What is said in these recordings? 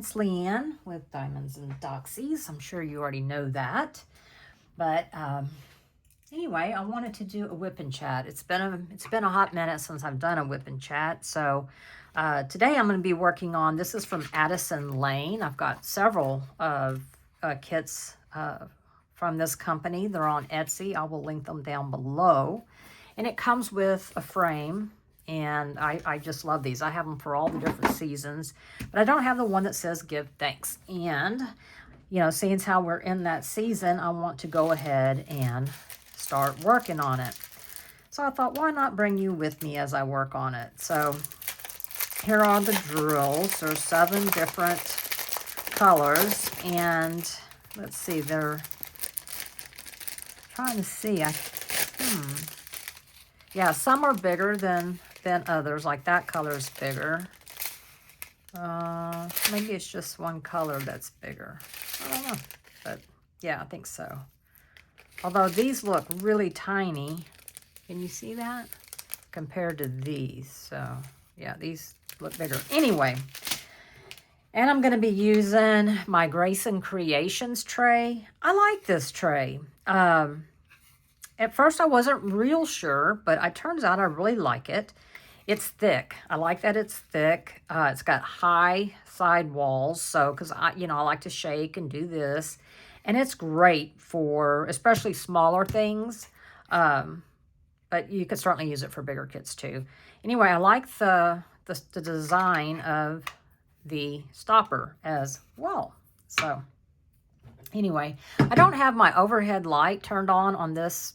it's Leanne with Diamonds and Doxies. I'm sure you already know that. But anyway, I wanted to do a whip and chat. It's been a hot minute since I've done a whip and chat. So today I'm going to be working on, this is from Addison Lane. I've got several kits from this company. They're on Etsy. I will link them down below. And it comes with a frame. And I just love these. I have them for all the different seasons. But I don't have the one that says give thanks. And, you know, seeing as how we're in that season, I want to go ahead and start working on it. So I thought, why not bring you with me as I work on it? So here are the drills. There's 7 different colors. And let's see, they're trying to see. Yeah, some are bigger than others. Like that color is bigger. Maybe it's just one color that's bigger. I don't know. But yeah, I think so. Although these look really tiny. Can you see that? Compared to these. So yeah, these look bigger. Anyway. And I'm going to be using my Grayson Creations tray. I like this tray. At first, I wasn't real sure, but it turns out I really like it. It's thick. I like that it's thick. It's got high side walls, so because I like to shake and do this, and it's great for especially smaller things. But you could certainly use it for bigger kits too. Anyway, I like the design of the stopper as well. So anyway, I don't have my overhead light turned on this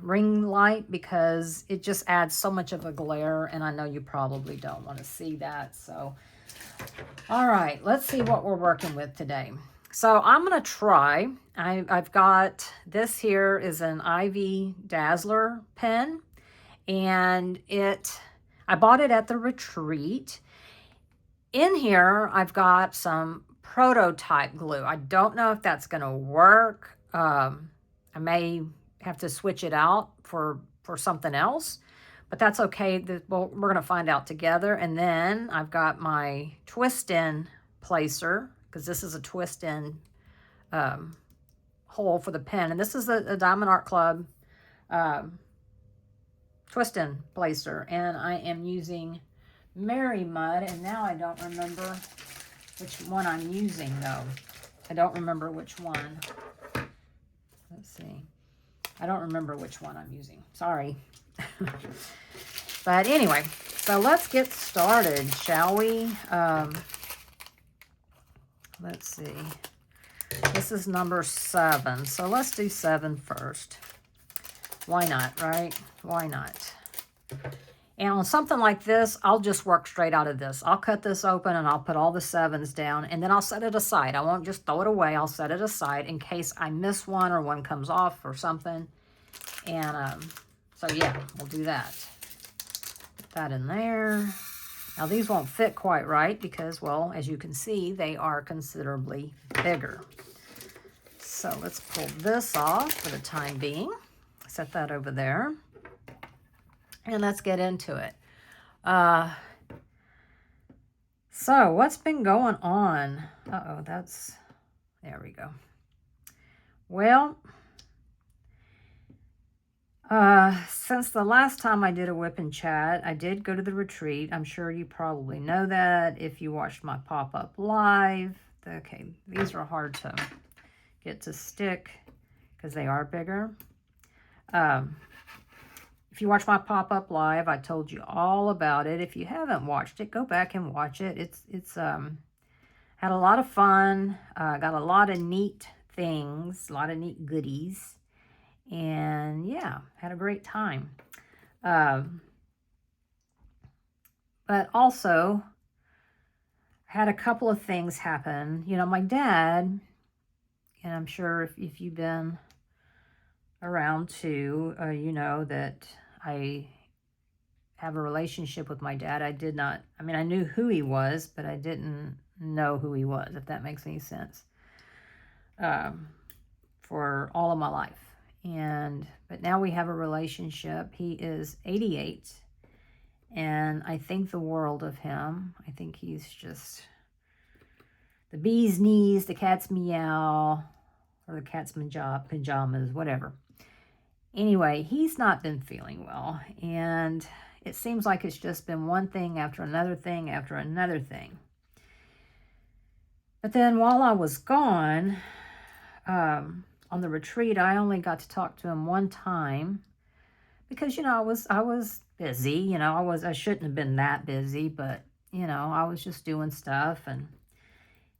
ring light because it just adds so much of a glare, and I know you probably don't want to see that. So all right, let's see what we're working with today. So I'm going to try, I've got this here is an Ivy Dazzler pen, and I bought it at the retreat. In here I've got some prototype glue. I don't know if that's going to work. I may have to switch it out for something else, but that's okay. We're going to find out together. And then I've got my twist-in placer, because this is a twist-in hole for the pen. And this is a Diamond Art Club twist-in placer. And I am using Mary Mud, and now I don't remember which one I'm using, though. I don't remember which one. Let's see. I don't remember which one I'm using. Sorry. But anyway, so let's get started, shall we? Let's see. This is number 7. So let's do 7 first. Why not, right? Why not? And on something like this, I'll just work straight out of this. I'll cut this open and I'll put all the 7s down, and then I'll set it aside. I won't just throw it away. I'll set it aside in case I miss one or one comes off or something. And so yeah, we'll do that. Put that in there. Now these won't fit quite right because, well, as you can see, they are considerably bigger. So let's pull this off for the time being. Set that over there. And let's get into it. So what's been going on? There we go. Well, since the last time I did a whip and chat, I did go to the retreat. I'm sure you probably know that if you watched my pop-up live. Okay, these are hard to get to stick because they are bigger. If you watch my pop-up live, I told you all about it. If you haven't watched it, go back and watch it. It's had a lot of fun. Got a lot of neat things, a lot of neat goodies. And yeah, had a great time. But also had a couple of things happen. You know, my dad, and I'm sure if you've been around too, you know that I have a relationship with my dad. I knew who he was, but I didn't know who he was, if that makes any sense, for all of my life. But now we have a relationship. He is 88, and I think the world of him. I think he's just the bee's knees, the cat's meow, or the cat's pajamas, whatever. Anyway, he's not been feeling well, and it seems like it's just been one thing after another thing after another thing. But then while I was gone, on the retreat, I only got to talk to him one time because, you know, I was busy. You know, I shouldn't have been that busy, but, you know, I was just doing stuff. And,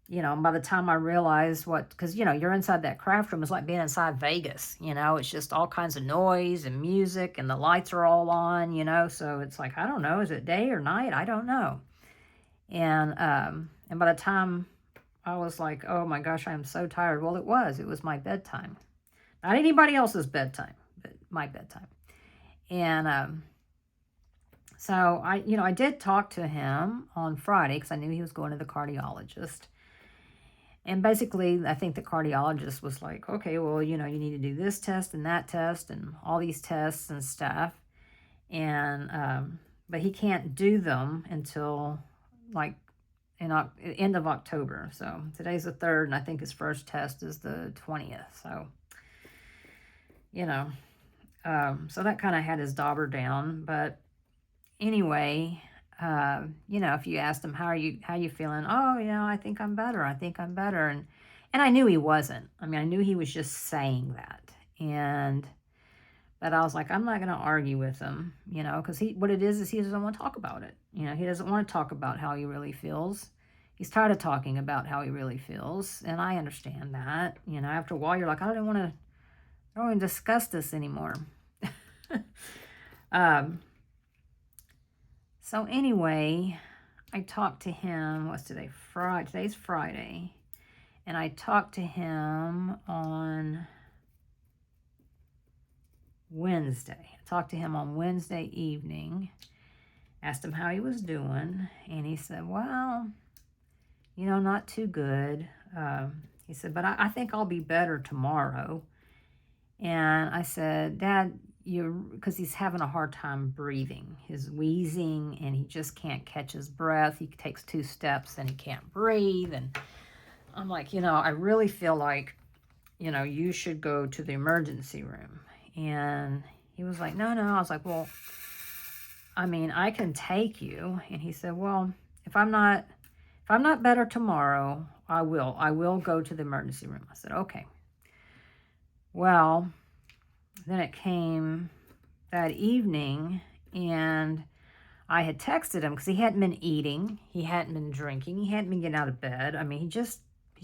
you know, by the time I realized because, you know, you're inside that craft room, it's like being inside Vegas. You know, it's just all kinds of noise and music, and the lights are all on, you know. So it's like, I don't know, is it day or night? I don't know. And by the time I was like, oh my gosh, I'm so tired. Well, it was my bedtime. Not anybody else's bedtime, but my bedtime. And so I did talk to him on Friday because I knew he was going to the cardiologist. And basically, I think the cardiologist was like, okay, well, you know, you need to do this test and that test and all these tests and stuff. And, but he can't do them until like end of October. So today's the 3rd, and I think his first test is the 20th. So, you know, so that kind of had his dauber down. But anyway, you know, if you asked him, how you feeling? Oh, you know, I think I'm better. And I knew he wasn't. I mean, I knew he was just saying that. But I was like, I'm not going to argue with him, you know, because what it is he doesn't want to talk about it. You know, he doesn't want to talk about how he really feels. He's tired of talking about how he really feels. And I understand that. You know, after a while, you're like, I don't want to discuss this anymore. So anyway, I talked to him, what's today? Today's Friday. And I talked to him on Wednesday. I talked to him on Wednesday evening, asked him how he was doing, and he said, well, you know, not too good. He said, but I think I'll be better tomorrow. And I said, Dad, because he's having a hard time breathing. He's wheezing, and he just can't catch his breath. He takes 2 steps, and he can't breathe. And I'm like, you know, I really feel like, you know, you should go to the emergency room. And he was like, no. I was like, well, I mean, I can take you. And he said, well, if I'm not better tomorrow, I will go to the emergency room. I said, okay. Well, then it came that evening, and I had texted him because he hadn't been eating, he hadn't been drinking, he hadn't been getting out of bed. I mean, he's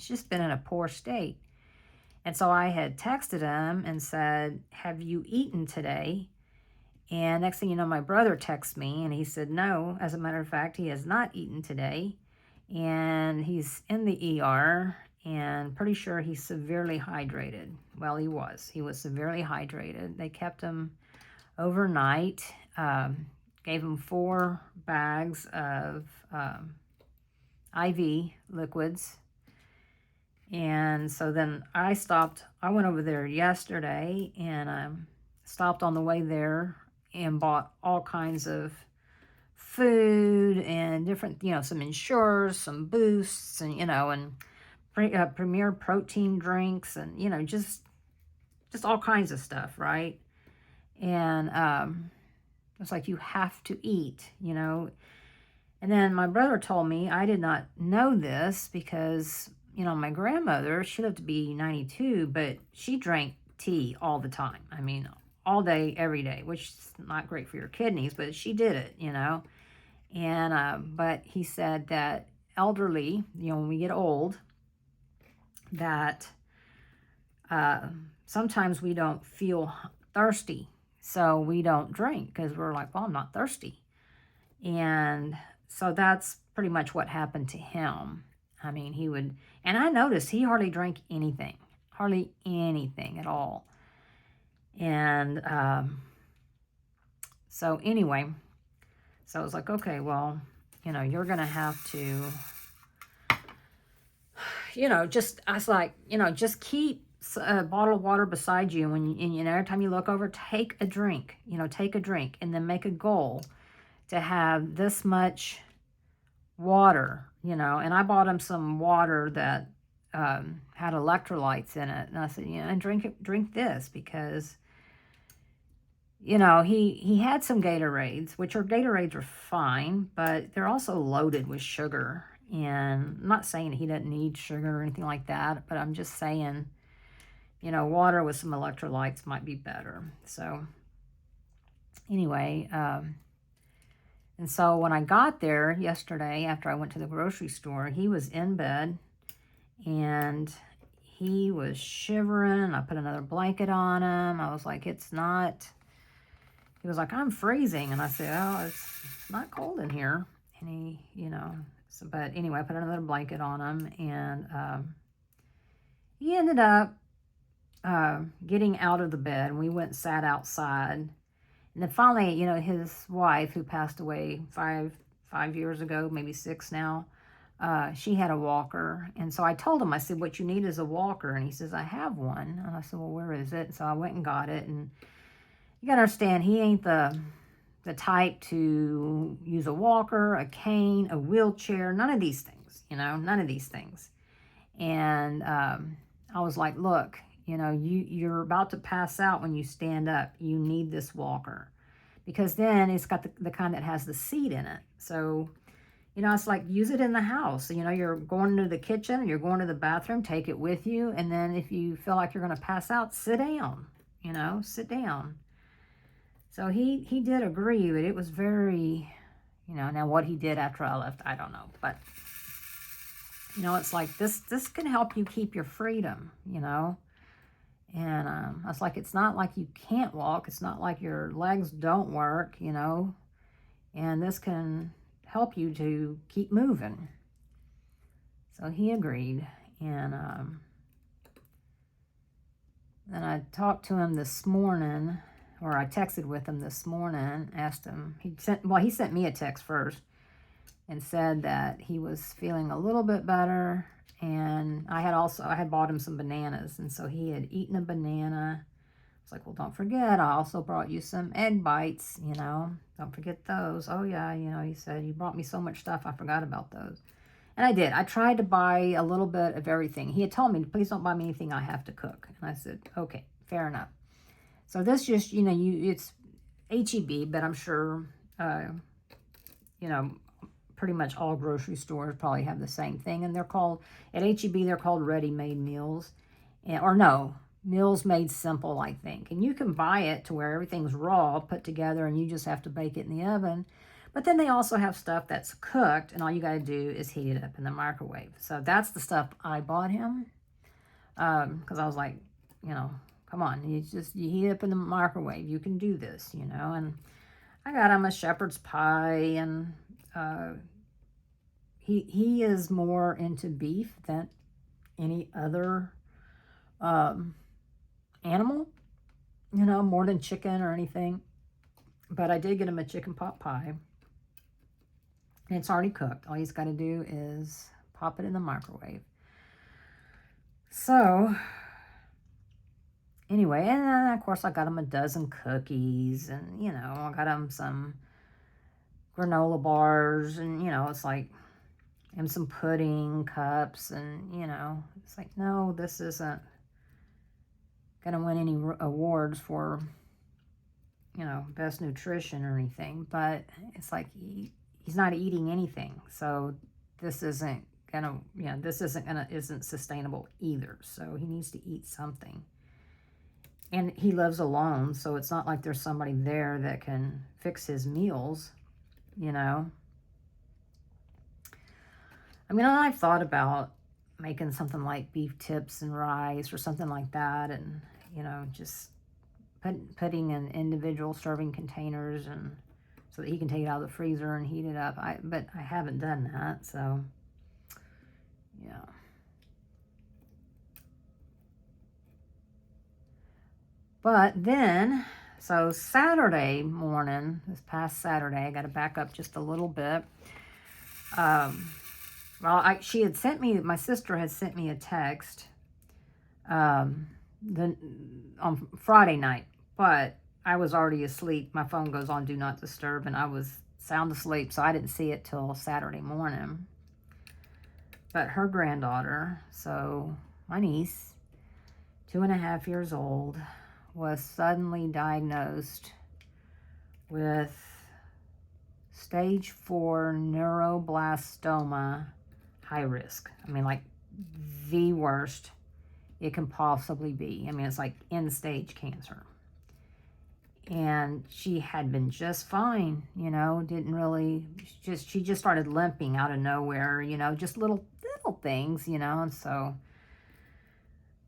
just been in a poor state. And so I had texted him and said, have you eaten today? And next thing you know, my brother texts me, and he said, no, as a matter of fact, he has not eaten today. And he's in the ER, and pretty sure he's severely hydrated. Well, he was severely hydrated. They kept him overnight, gave him 4 bags of IV liquids. And so then I went over there yesterday, and stopped on the way there and bought all kinds of food and different, you know, some Ensures, some Boosts, and, you know, and Premier protein drinks, and, you know, just all kinds of stuff, right? And it's like, you have to eat, you know. And then my brother told me, I did not know this because, you know, my grandmother, she lived to be 92, but she drank tea all the time. I mean, all day, every day, which is not great for your kidneys, but she did it, you know. And, but he said that elderly, you know, when we get old, that sometimes we don't feel thirsty, so we don't drink because we're like, well, I'm not thirsty. And so that's pretty much what happened to him. I mean, and I noticed he hardly drank anything at all. And so anyway, so I was like, okay, well, you know, you're going to have to, you know, I was like, you know, just keep a bottle of water beside you. And, you know, every time you look over, take a drink, and then make a goal to have this much water, you know, and I bought him some water that had electrolytes in it. And I said, you know, and drink this because, you know, he had some Gatorades, which Gatorades are fine, but they're also loaded with sugar. And I'm not saying he doesn't need sugar or anything like that, but I'm just saying, you know, water with some electrolytes might be better. So anyway, and so when I got there yesterday, after I went to the grocery store, he was in bed and he was shivering. I put another blanket on him. I was like, it's not, he was like, I'm freezing. And I said, oh, it's not cold in here. And he, you know, so, but anyway, I put another blanket on him, and he ended up getting out of the bed, and we went and sat outside. And then finally, you know, his wife, who passed away five years ago, maybe 6 now, she had a walker. And so I told him, I said, what you need is a walker. And he says, I have one. And I said, well, where is it? So I went and got it. And you got to understand, he ain't the type to use a walker, a cane, a wheelchair, none of these things, you know, none of these things. And I was like, look, you know, you're about to pass out when you stand up. You need this walker. Because then it's got the kind that has the seat in it. So, you know, it's like, use it in the house. You know, you're going to the kitchen, you're going to the bathroom, take it with you. And then if you feel like you're going to pass out, sit down, you know, sit down. So he did agree, but it was very, you know, now what he did after I left, I don't know. But, you know, it's like this can help you keep your freedom, you know. And I was like, it's not like you can't walk. It's not like your legs don't work, you know. And this can help you to keep moving. So he agreed. And then I talked to him this morning, or I texted with him this morning, asked him, he sent me a text first and said that he was feeling a little bit better. And I had bought him some bananas, and so he had eaten a banana. I was like, well, don't forget, I also brought you some egg bites, you know, don't forget those. Oh yeah, you know, he said, you brought me so much stuff, I forgot about those. And I did. I tried to buy a little bit of everything. He had told me, please don't buy me anything I have to cook. And I said, okay, fair enough. So this just, you know, it's H-E-B, but I'm sure, you know, pretty much all grocery stores probably have the same thing. And they're called, at H-E-B, they're called ready-made meals. Or no, Meals Made Simple, I think. And you can buy it to where everything's raw, put together, and you just have to bake it in the oven. But then they also have stuff that's cooked, and all you got to do is heat it up in the microwave. So that's the stuff I bought him. Because I was like, you know, come on, you heat it up in the microwave. You can do this, you know. And I got him a shepherd's pie, and he is more into beef than any other animal, you know, more than chicken or anything. But I did get him a chicken pot pie. And it's already cooked. All he's got to do is pop it in the microwave. So, anyway, and then, of course, I got him a dozen cookies. And, you know, I got him some granola bars. And, you know, it's like, and some pudding cups. And, you know, it's like, no, this isn't going to win any awards for, you know, best nutrition or anything. But it's like, he's not eating anything, so this isn't gonna, you know, isn't sustainable either. So he needs to eat something. And he lives alone, so it's not like there's somebody there that can fix his meals, you know. I mean, I've thought about making something like beef tips and rice or something like that, and, you know, just putting in individual serving containers and so that he can take it out of the freezer and heat it up. But I haven't done that, so, yeah. But then, so Saturday morning, this past Saturday, I got to back up just a little bit. Well, she had sent me, my sister had sent me a text on Friday night, but I was already asleep. My phone goes on Do Not Disturb, and I was sound asleep, so I didn't see it till Saturday morning. But her granddaughter, so my niece, 2.5 years old, was suddenly diagnosed with stage 4 neuroblastoma, high risk. I mean, like the worst it can possibly be. I mean, it's like end stage cancer. And she had been just fine, you know, didn't really, she just started limping out of nowhere, you know, just little things, you know. And so,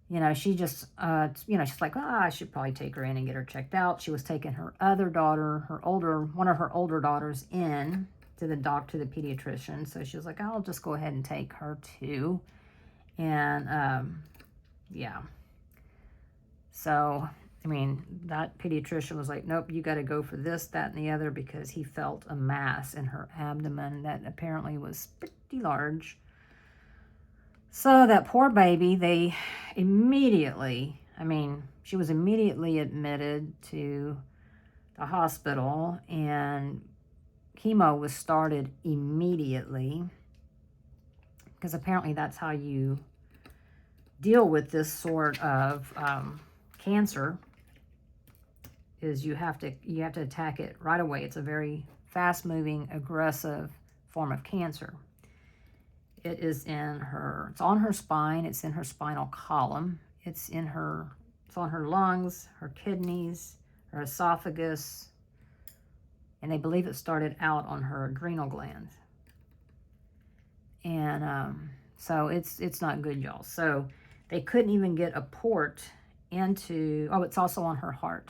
you know, she just, you know, she's like, oh, I should probably take her in and get her checked out. She was taking her other daughter, one of her older daughters in to the pediatrician. So she was like, I'll just go ahead and take her too. And, yeah. So, I mean, that pediatrician was like, nope, you got to go for this, that, and the other, because he felt a mass in her abdomen that apparently was pretty large. So that poor baby, they immediately, I mean, she was immediately admitted to the hospital, and chemo was started immediately, because apparently that's how you deal with this sort of cancer, is you have to attack it right away. It's a very fast-moving, aggressive form of cancer. It is it's on her spine, it's in her spinal column, it's on her lungs, her kidneys, her esophagus, and they believe it started out on her adrenal glands. And so it's not good, y'all. So they couldn't even get a port into, oh, it's also on her heart.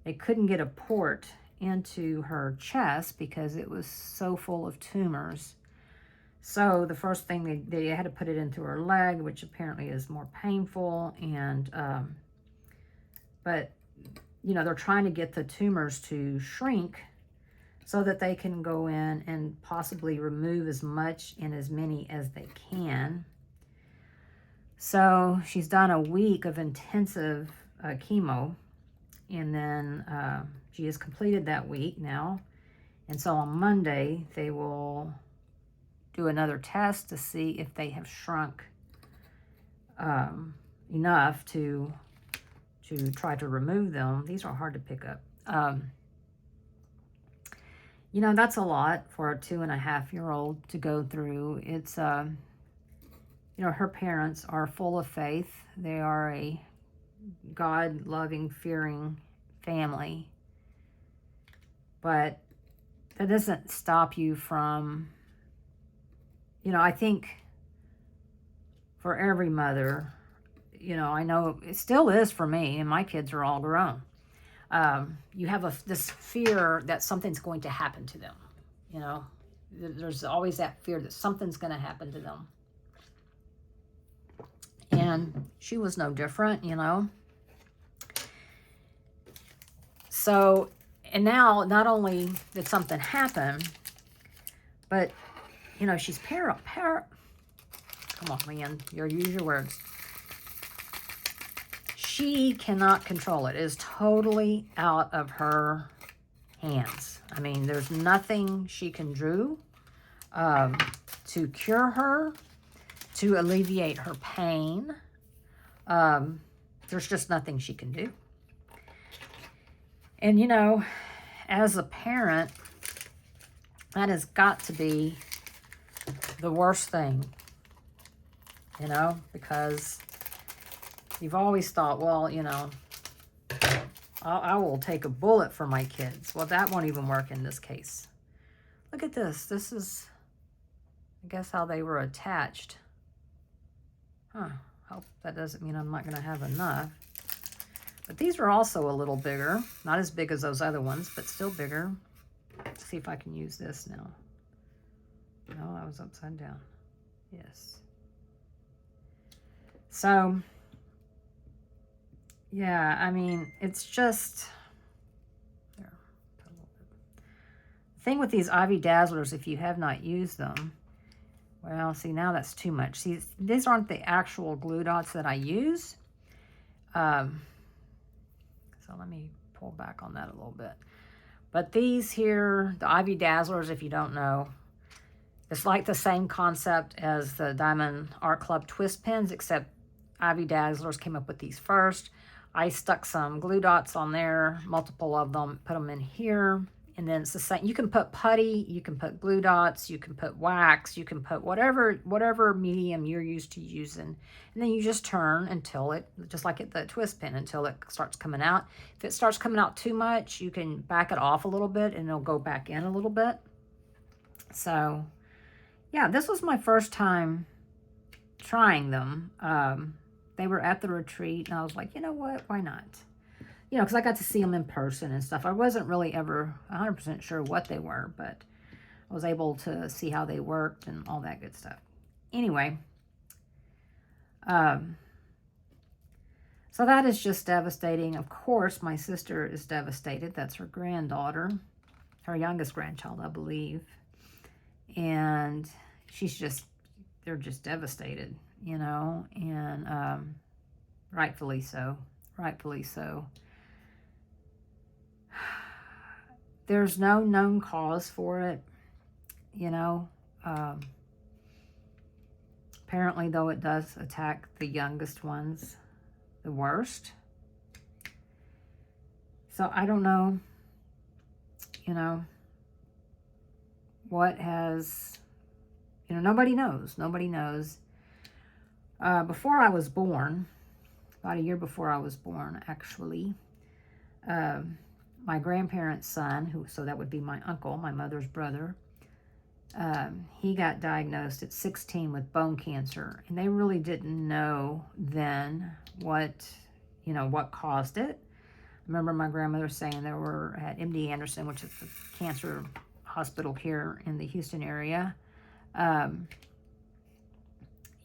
They couldn't get a port into her chest because it was so full of tumors. So the first thing, they had to put it into her leg, which apparently is more painful. And, but, you know, they're trying to get the tumors to shrink so that they can go in and possibly remove as much and as many as they can. So she's done a week of intensive chemo, and then she has completed that week now. And so on Monday, they will do another test to see if they have shrunk enough to try to remove them. These are hard to pick up. You know, that's a lot for a 2.5-year-old to go through. It's, you know, her parents are full of faith. They are a God-loving, fearing family. But that doesn't stop you from, you know, I think for every mother, you know, I know it still is for me, and my kids are all grown. You have this fear that something's going to happen to them, you know. There's always that fear that something's going to happen to them. And she was no different, you know. So, and now not only did something happen, but, you know, she's come on, man, use your words. She cannot control it. It is totally out of her hands. I mean, there's nothing she can do to cure her, to alleviate her pain. There's just nothing she can do. And, you know, as a parent, that has got to be the worst thing, you know, because you've always thought, well, you know, I will take a bullet for my kids. Well, that won't even work in this case. Look at this. This is, I guess, how they were attached. Huh. Hope that doesn't mean I'm not going to have enough. But these are also a little bigger. Not as big as those other ones, but still bigger. Let's see if I can use this now. No, that was upside down. Yes. So, yeah, I mean, it's just, there, put a little bit. The thing with these Ivy Dazzlers, if you have not used them, well, see, now that's too much. See, these aren't the actual glue dots that I use. So let me pull back on that a little bit. But these here, the Ivy Dazzlers, if you don't know, It's like the same concept as the Diamond Art Club twist pins, except Ivy Dazzlers came up with these first. I stuck some glue dots on there, multiple of them, put them in here. And then it's the same. You can put putty, you can put glue dots, you can put wax, you can put whatever medium you're used to using. And then you just turn until it, just like at the twist pin, until it starts coming out. If it starts coming out too much, you can back it off a little bit and it'll go back in a little bit. So, yeah, this was my first time trying them. They were at the retreat, and I was like, you know what, why not? You know, because I got to see them in person and stuff. I wasn't really ever 100% sure what they were, but I was able to see how they worked and all that good stuff. Anyway, so that is just devastating. Of course, my sister is devastated. That's her granddaughter, her youngest grandchild, I believe. And they're just devastated, you know, and rightfully so, rightfully so. There's no known cause for it, you know. Apparently, though, it does attack the youngest ones the worst. So I don't know, you know, what has, you know, nobody knows. Nobody knows. Before I was born, about a year before I was born, actually, my grandparents' son, so that would be my uncle, my mother's brother, he got diagnosed at 16 with bone cancer. And they really didn't know then what caused it. I remember my grandmother saying they were at MD Anderson, which is the cancer hospital here in the Houston area.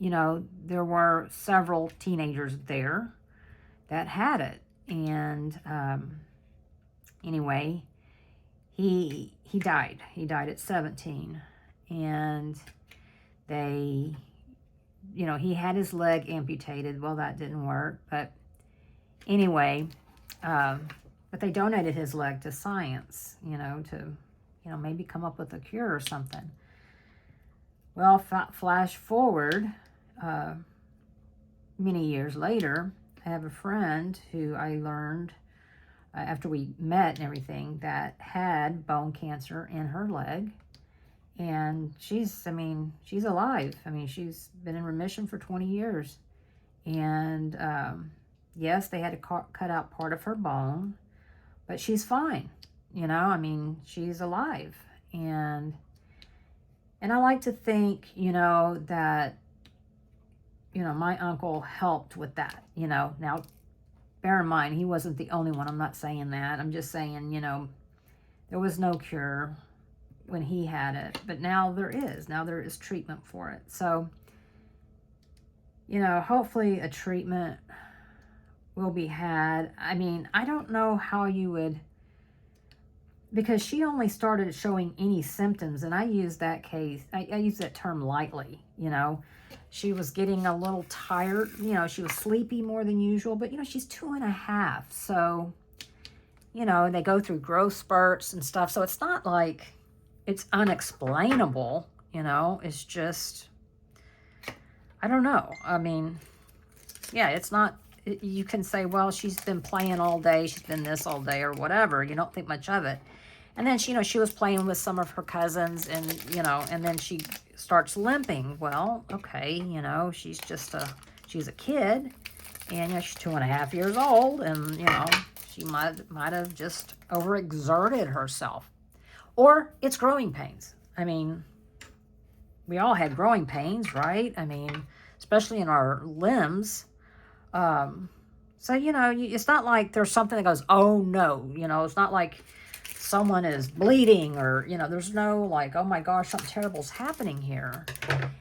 You know, there were several teenagers there that had it. And anyway, he died. He died at 17. And they, you know, he had his leg amputated. Well, that didn't work. But anyway, but they donated his leg to science, you know, to, you know, maybe come up with a cure or something. Well, flash forward many years later, I have a friend who I learned after we met and everything that had bone cancer in her leg. And she's alive. I mean, she's been in remission for 20 years. And yes, they had to cut out part of her bone, but she's fine. You know, I mean, she's alive. And I like to think, you know, that, you know, my uncle helped with that, you know. Now, bear in mind, he wasn't the only one. I'm not saying that. I'm just saying, you know, there was no cure when he had it, but now there is. Now there is treatment for it. So, you know, hopefully a treatment will be had. I mean, I don't know how you would, because she only started showing any symptoms, and I use that I use that term lightly, you know. She was getting a little tired, you know, she was sleepy more than usual, but, you know, she's 2.5, so, you know, they go through growth spurts and stuff, so it's not like it's unexplainable, you know. It's just, I don't know. I mean, yeah, it's not, you can say, well, she's been playing all day, she's been this all day, or whatever. You don't think much of it. And then, you know, she was playing with some of her cousins, and, you know, and then she starts limping. Well, okay, you know, she's a kid, and, you know, she's 2.5 years old, and, you know, she might have just overexerted herself. Or it's growing pains. I mean, we all had growing pains, right? I mean, especially in our limbs. So, you know, it's not like there's something that goes, oh no, you know, it's not like someone is bleeding, or, you know, there's no like, oh my gosh, something terrible's happening here.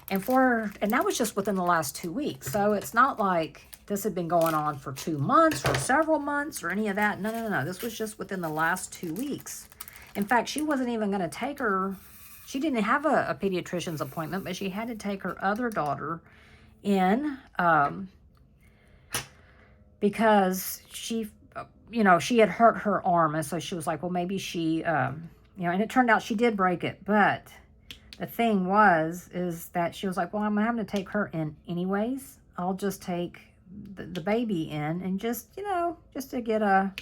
And that was just within the last 2 weeks. So it's not like this had been going on for 2 months or several months or any of that. No. This was just within the last 2 weeks. In fact, she wasn't even going to take her, she didn't have a pediatrician's appointment, but she had to take her other daughter in because she, you know, she had hurt her arm. And so she was like, well, maybe she, you know, and it turned out she did break it. But the thing is that she was like, well, I'm having to take her in anyways. I'll just take the baby in and just, you know, just to get a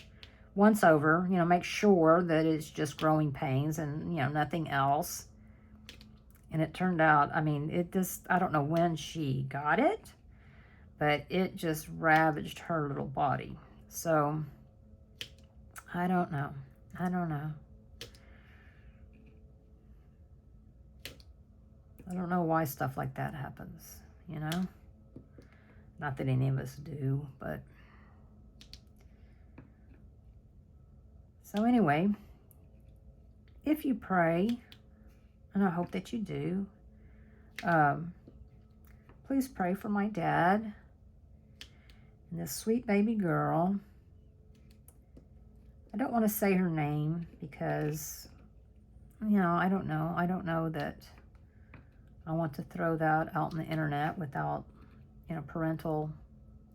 once over, you know, make sure that it's just growing pains and, you know, nothing else. And it turned out, I mean, it just, I don't know when she got it, but it just ravaged her little body. So, I don't know. I don't know. I don't know why stuff like that happens, you know? Not that any of us do, but... So anyway, if you pray, and I hope that you do, please pray for my dad and this sweet baby girl. I don't want to say her name because, you know, I don't know. I don't know that I want to throw that out on the internet without, you know, parental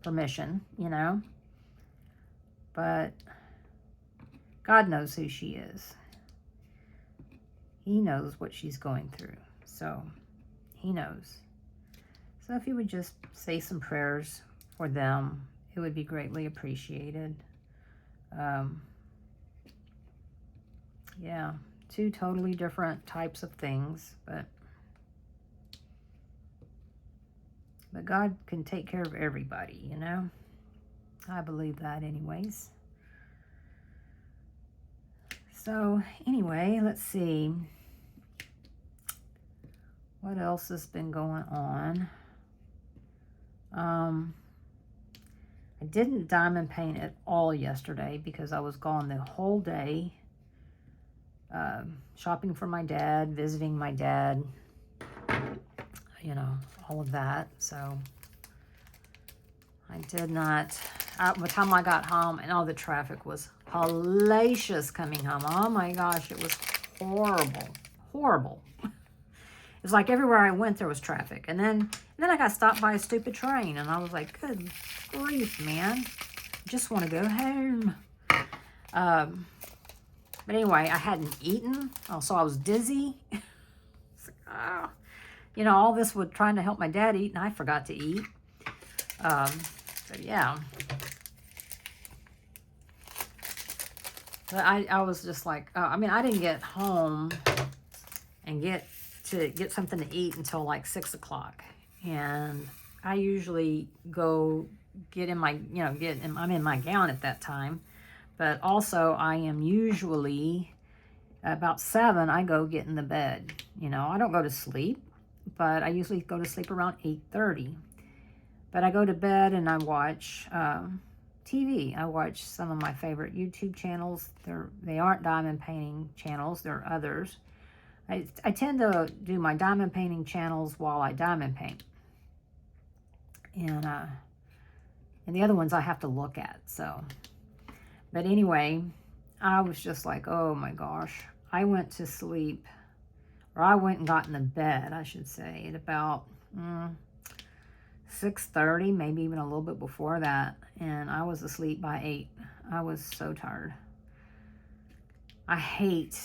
permission, you know. But God knows who she is. He knows what she's going through. So, he knows. So if you would just say some prayers for them, it would be greatly appreciated. Yeah, two totally different types of things, but God can take care of everybody, you know? I believe that anyways. So, anyway, let's see. What else has been going on? I didn't diamond paint at all yesterday because I was gone the whole day. Shopping for my dad, visiting my dad, you know, all of that. So I did not, by the time I got home, and all the traffic was hellacious coming home. Oh my gosh, it was horrible, horrible. It was like everywhere I went there was traffic. And then I got stopped by a stupid train, and I was like, good grief, man. I just want to go home. But anyway, I hadn't eaten, so I was dizzy. You know, all this with trying to help my dad eat, and I forgot to eat. But yeah. But I was just like, I mean, I didn't get home and get something to eat until like 6 o'clock. And I usually go get in my, you know, I'm in my gown at that time. But also, I am usually, about 7, I go get in the bed. You know, I don't go to sleep, but I usually go to sleep around 8:30. But I go to bed and I watch TV. I watch some of my favorite YouTube channels. They aren't diamond painting channels. They're others. I tend to do my diamond painting channels while I diamond paint. And the other ones I have to look at, so... But anyway, I was just like, oh my gosh. I went to sleep, or I went and got in the bed, I should say, at about 6:30, maybe even a little bit before that. And I was asleep by 8. I was so tired. I hate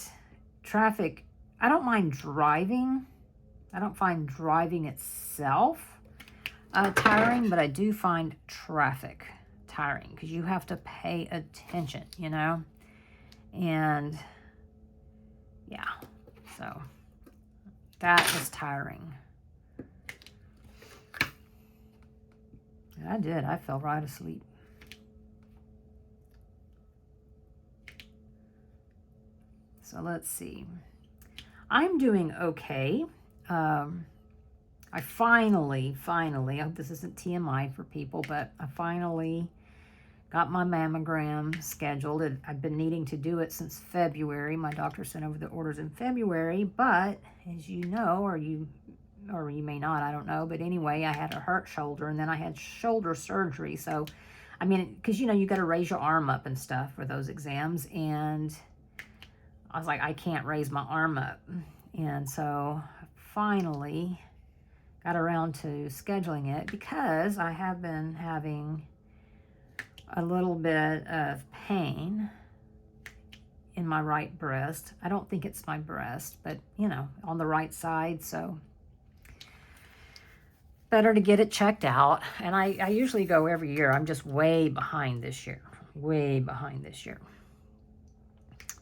traffic. I don't mind driving. I don't find driving itself tiring, but I do find traffic tiring because you have to pay attention, you know. And yeah, so that is tiring. And I did. I fell right asleep. So let's see. I'm doing okay. I finally, I hope this isn't TMI for people, but I finally got my mammogram scheduled. I've been needing to do it since February. My doctor sent over the orders in February, but as you know, or you may not, I don't know. But anyway, I had a hurt shoulder, and then I had shoulder surgery. So, I mean, because, you know, you got to raise your arm up and stuff for those exams. And I was like, I can't raise my arm up. And so, finally got around to scheduling it because I have been having a little bit of pain in my right breast. I don't think it's my breast, but, you know, on the right side, so better to get it checked out. And I usually go every year. I'm just way behind this year. Way behind this year.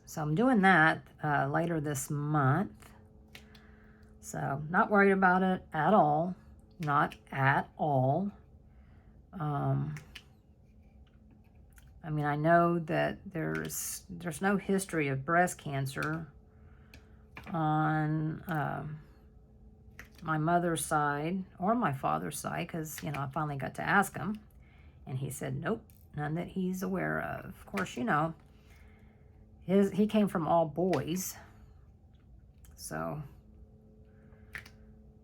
So I'm doing that later this month. So not worried about it at all. Not at all. I mean, I know that there's no history of breast cancer on my mother's side or my father's side, because, you know, I finally got to ask him, and he said, nope, none that he's aware of. Of course, you know, he came from all boys, so,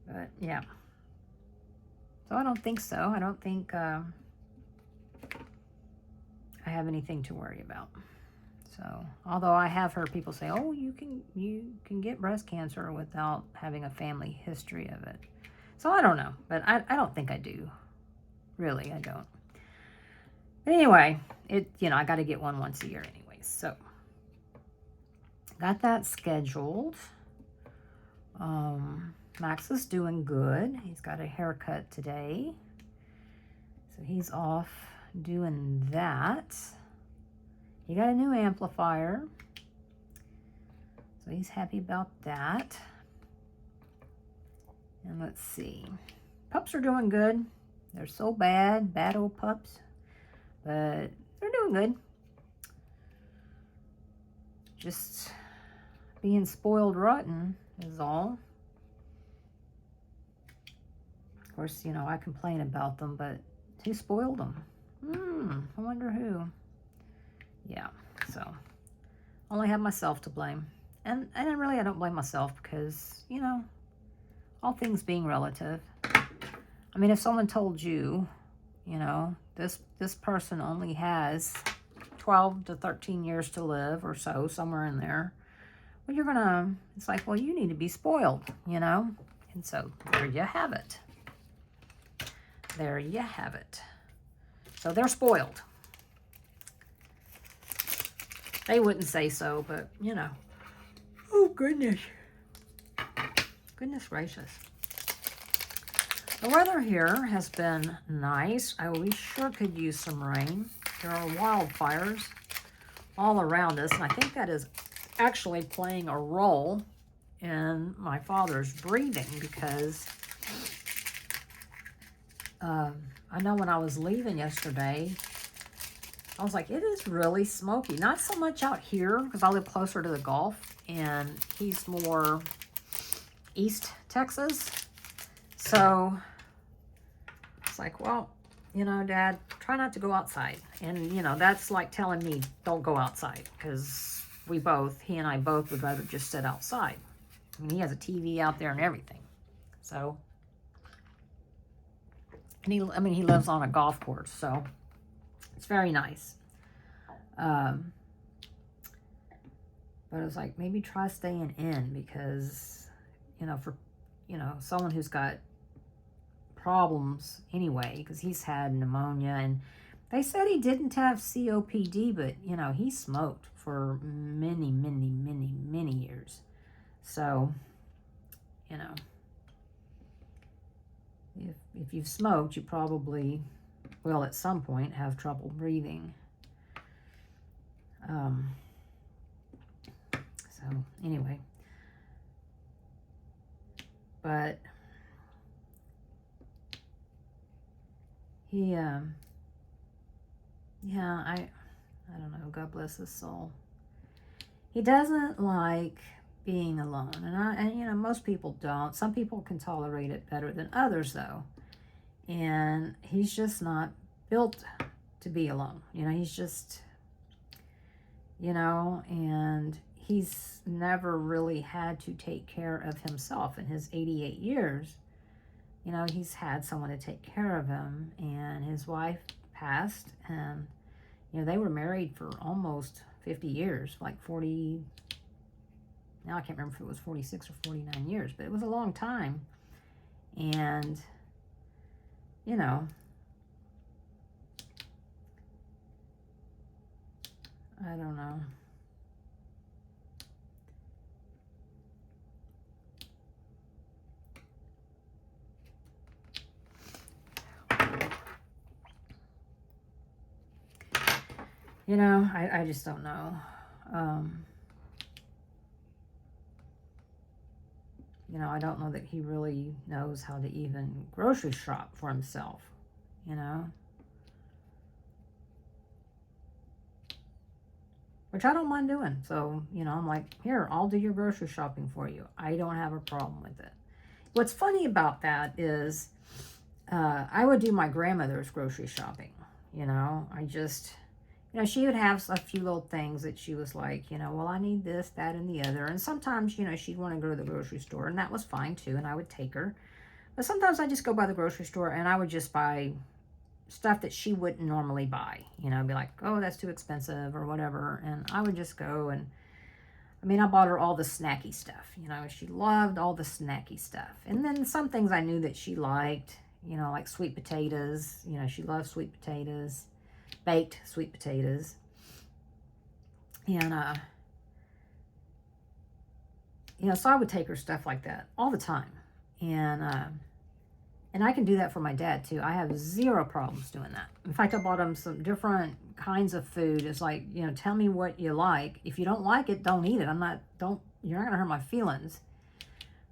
but yeah. So I don't think so. I don't think I have anything to worry about. So, although I have heard people say, oh, you can get breast cancer without having a family history of it. So I don't know, but I don't think I do. Really, I don't. But anyway, you know, I got to get one once a year anyway. So, got that scheduled. Max is doing good. He's got a haircut today. So he's off doing that. He got a new amplifier. So he's happy about that. And let's see. Pups are doing good. They're so bad old pups. But they're doing good. Just being spoiled rotten is all. Of course, you know, I complain about them, but who spoiled them? I wonder who. Yeah, so only have myself to blame. And really, I don't blame myself because, you know, all things being relative. I mean, if someone told you, you know, this person only has 12 to 13 years to live or so, somewhere in there, well, you're gonna, it's like, well, you need to be spoiled, you know? And so there you have it. There you have it. So they're spoiled. They wouldn't say so, but, you know. Oh, goodness. Goodness gracious. The weather here has been nice. We sure could use some rain. There are wildfires all around us, and I think that is actually playing a role in my father's breathing, because I know when I was leaving yesterday, I was like, it is really smoky. Not so much out here, because I live closer to the Gulf, and he's more East Texas. So it's like, well, you know, Dad, try not to go outside. And, you know, that's like telling me don't go outside, because he and I both would rather just sit outside. I mean, he has a TV out there and everything. So, and he lives on a golf course, so it's very nice. But I was like, maybe try staying in, because, you know, for, you know, someone who's got problems anyway, because he's had pneumonia, and they said he didn't have COPD, but, you know, he smoked for many, many, many, many years. So, you know, if you've smoked, you probably will at some point have trouble breathing. So anyway, but he, yeah, I don't know, God bless his soul. He doesn't like being alone, and you know, most people don't. Some people can tolerate it better than others, though. And he's just not built to be alone. You know, he's just, you know, and he's never really had to take care of himself in his 88 years. You know, he's had someone to take care of him, and his wife passed, and, you know, they were married for almost 50 years, like 40, now I can't remember if it was 46 or 49 years, but it was a long time. And, you know, I don't know. You know, I just don't know. You know, I don't know that he really knows how to even grocery shop for himself, you know. Which I don't mind doing. So, you know, I'm like, here, I'll do your grocery shopping for you. I don't have a problem with it. What's funny about that is I would do my grandmother's grocery shopping. You know, you know, she would have a few little things that she was like, you know, well, I need this, that, and the other. And sometimes, you know, she'd want to go to the grocery store, and that was fine too, and I would take her. But sometimes I just go by the grocery store and I would just buy stuff that she wouldn't normally buy. You know, be like, oh, that's too expensive or whatever. And I would just go and, I mean, I bought her all the snacky stuff. You know, she loved all the snacky stuff. And then some things I knew that she liked, you know, like sweet potatoes. You know, she loved sweet potatoes, baked sweet potatoes. And, you know, so I would take her stuff like that all the time. And I can do that for my dad too. I have zero problems doing that. In fact, I bought him some different kinds of food. It's like, you know, tell me what you like. If you don't like it, don't eat it. You're not gonna hurt my feelings.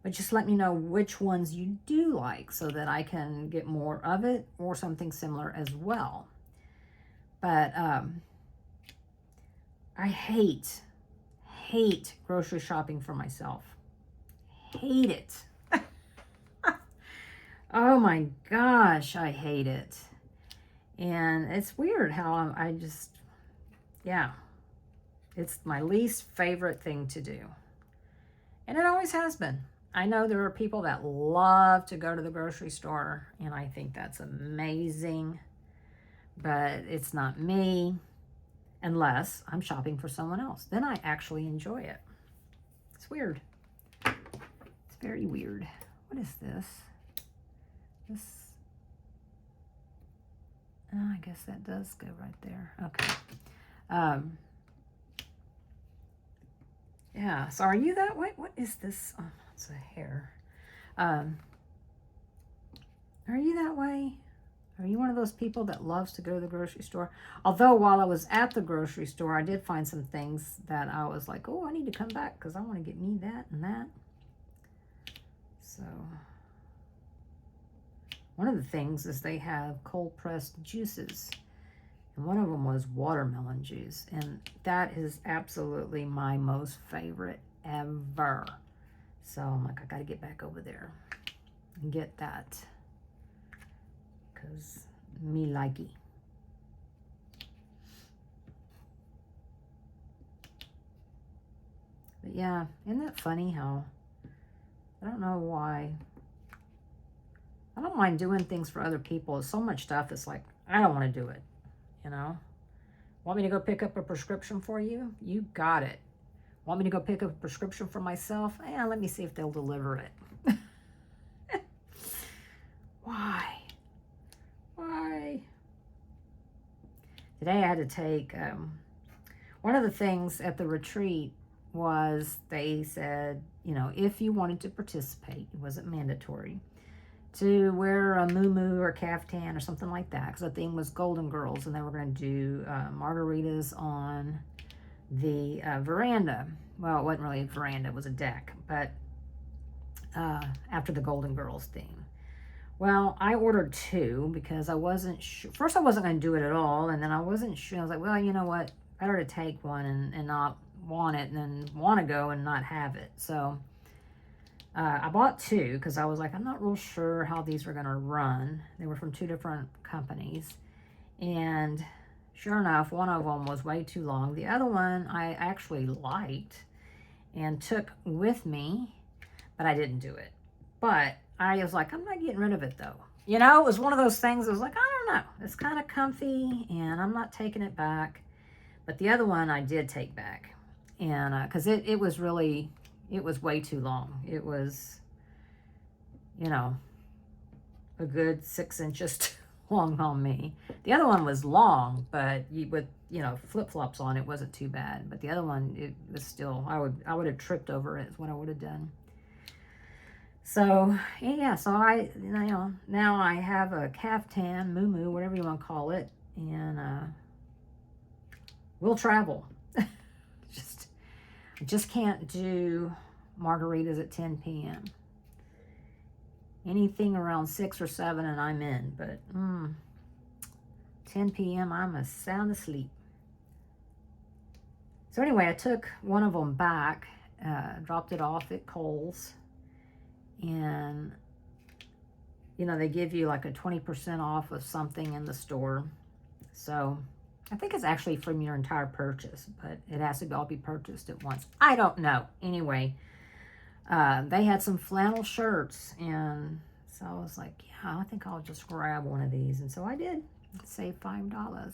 But just let me know which ones you do like so that I can get more of it or something similar as well. But I hate grocery shopping for myself. Hate it. Oh my gosh, I hate it. And it's weird how I just, yeah, it's my least favorite thing to do. And it always has been. I know there are people that love to go to the grocery store, and I think that's amazing, but it's not me unless I'm shopping for someone else. Then I actually enjoy it. It's weird. It's very weird. What is this? I guess that does go right there. Okay. Yeah. So are you that way? What is this? Oh, it's a hair. Are you that way? Are you one of those people that loves to go to the grocery store? Although while I was at the grocery store, I did find some things that I was like, oh, I need to come back because I want to get me that and that. So one of the things is they have cold pressed juices, and one of them was watermelon juice, and that is absolutely my most favorite ever. So I'm like, I gotta get back over there and get that because me likey. But yeah, isn't that funny how, I don't know why, I don't mind doing things for other people. There's so much stuff that's like, I don't want to do it, you know? Want me to go pick up a prescription for you? You got it. Want me to go pick up a prescription for myself? Yeah, let me see if they'll deliver it. Why? Today I had to take, one of the things at the retreat was they said, you know, if you wanted to participate, it wasn't mandatory, to wear a muumuu or caftan or something like that, because the theme was Golden Girls, and they were going to do margaritas on the veranda. Well, it wasn't really a veranda, it was a deck, but after the Golden Girls theme. Well, I ordered 2 because I wasn't sure. First, I wasn't going to do it at all, and then I wasn't sure. I was like, well, you know what? Better to take one and not want it, and then want to go and not have it. So I bought 2 because I was like, I'm not real sure how these are going to run. They were from 2 different companies. And sure enough, one of them was way too long. The other one I actually liked and took with me, but I didn't do it. But I was like, I'm not getting rid of it though. You know, it was one of those things. I was like, I don't know. It's kind of comfy and I'm not taking it back. But the other one I did take back. And because it was really, it was way too long. It was, you know, a good 6 inches too long on me. The other one was long, but with, you know, flip-flops on, it wasn't too bad. But the other one, it was still, I would have tripped over it is what I would have done. So, yeah, so I, you know, now I have a caftan, muumuu, whatever you want to call it, and we'll travel. I just can't do margaritas at 10 p.m. Anything around 6 or 7 and I'm in, but 10 p.m. I'm sound asleep. So anyway, I took one of them back, dropped it off at Kohl's, and you know, they give you like a 20% off of something in the store. So I think it's actually from your entire purchase, but it has to all be purchased at once. I don't know. Anyway, they had some flannel shirts, and so I was like, yeah, I think I'll just grab one of these. And so I did. Save $5.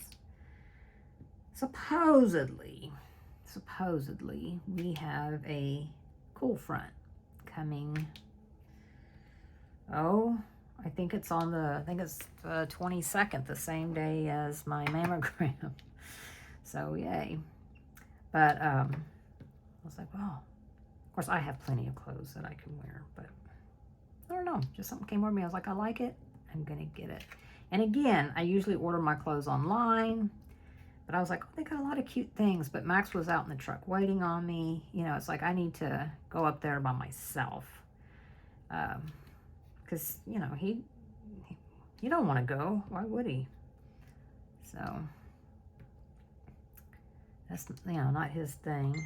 Supposedly, we have a cool front coming. Oh, I think it's on the 22nd, the same day as my mammogram. So yay. But I was like, well, of course I have plenty of clothes that I can wear, but I don't know, just something came over me. I was like, I like it, I'm gonna get it. And again, I usually order my clothes online, but I was like, oh, they got a lot of cute things. But Max was out in the truck waiting on me. You know, it's like I need to go up there by myself. Because, you know, he don't want to go. Why would he? So, that's, you know, not his thing.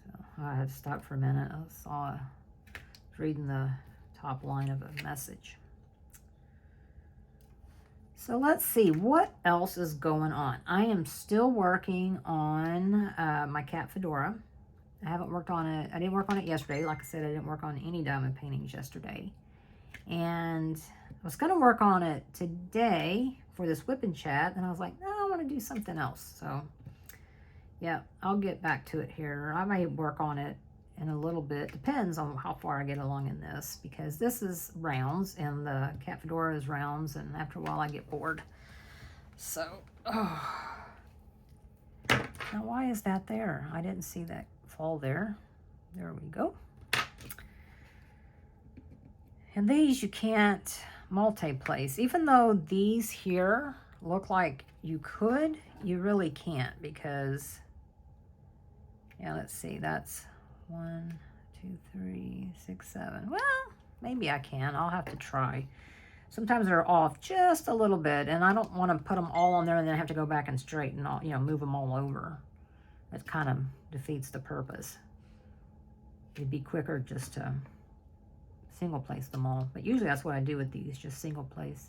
So, I had to stop for a minute. I saw, reading the top line of a message. So let's see, what else is going on? I am still working on my cat fedora. I haven't worked on it. I didn't work on it yesterday. Like I said, I didn't work on any diamond paintings yesterday. And I was going to work on it today for this whip and chat. And I was like, no, I want to do something else. So, yeah, I'll get back to it here. I may work on it in a little bit. Depends on how far I get along in this. Because this is rounds. And the cat fedora is rounds. And after a while, I get bored. So, oh. Now, why is that there? I didn't see that fall there. There we go. And these you can't multi-place. Even though these here look like you could, you really can't because, yeah, let's see, that's 1, 2, 3, 6, 7. Well, maybe I can. I'll have to try. Sometimes they're off just a little bit, and I don't want to put them all on there and then have to go back and straighten all, you know, move them all over. It kind of defeats the purpose. It'd be quicker just to single place them all. But usually that's what I do with these, just single place.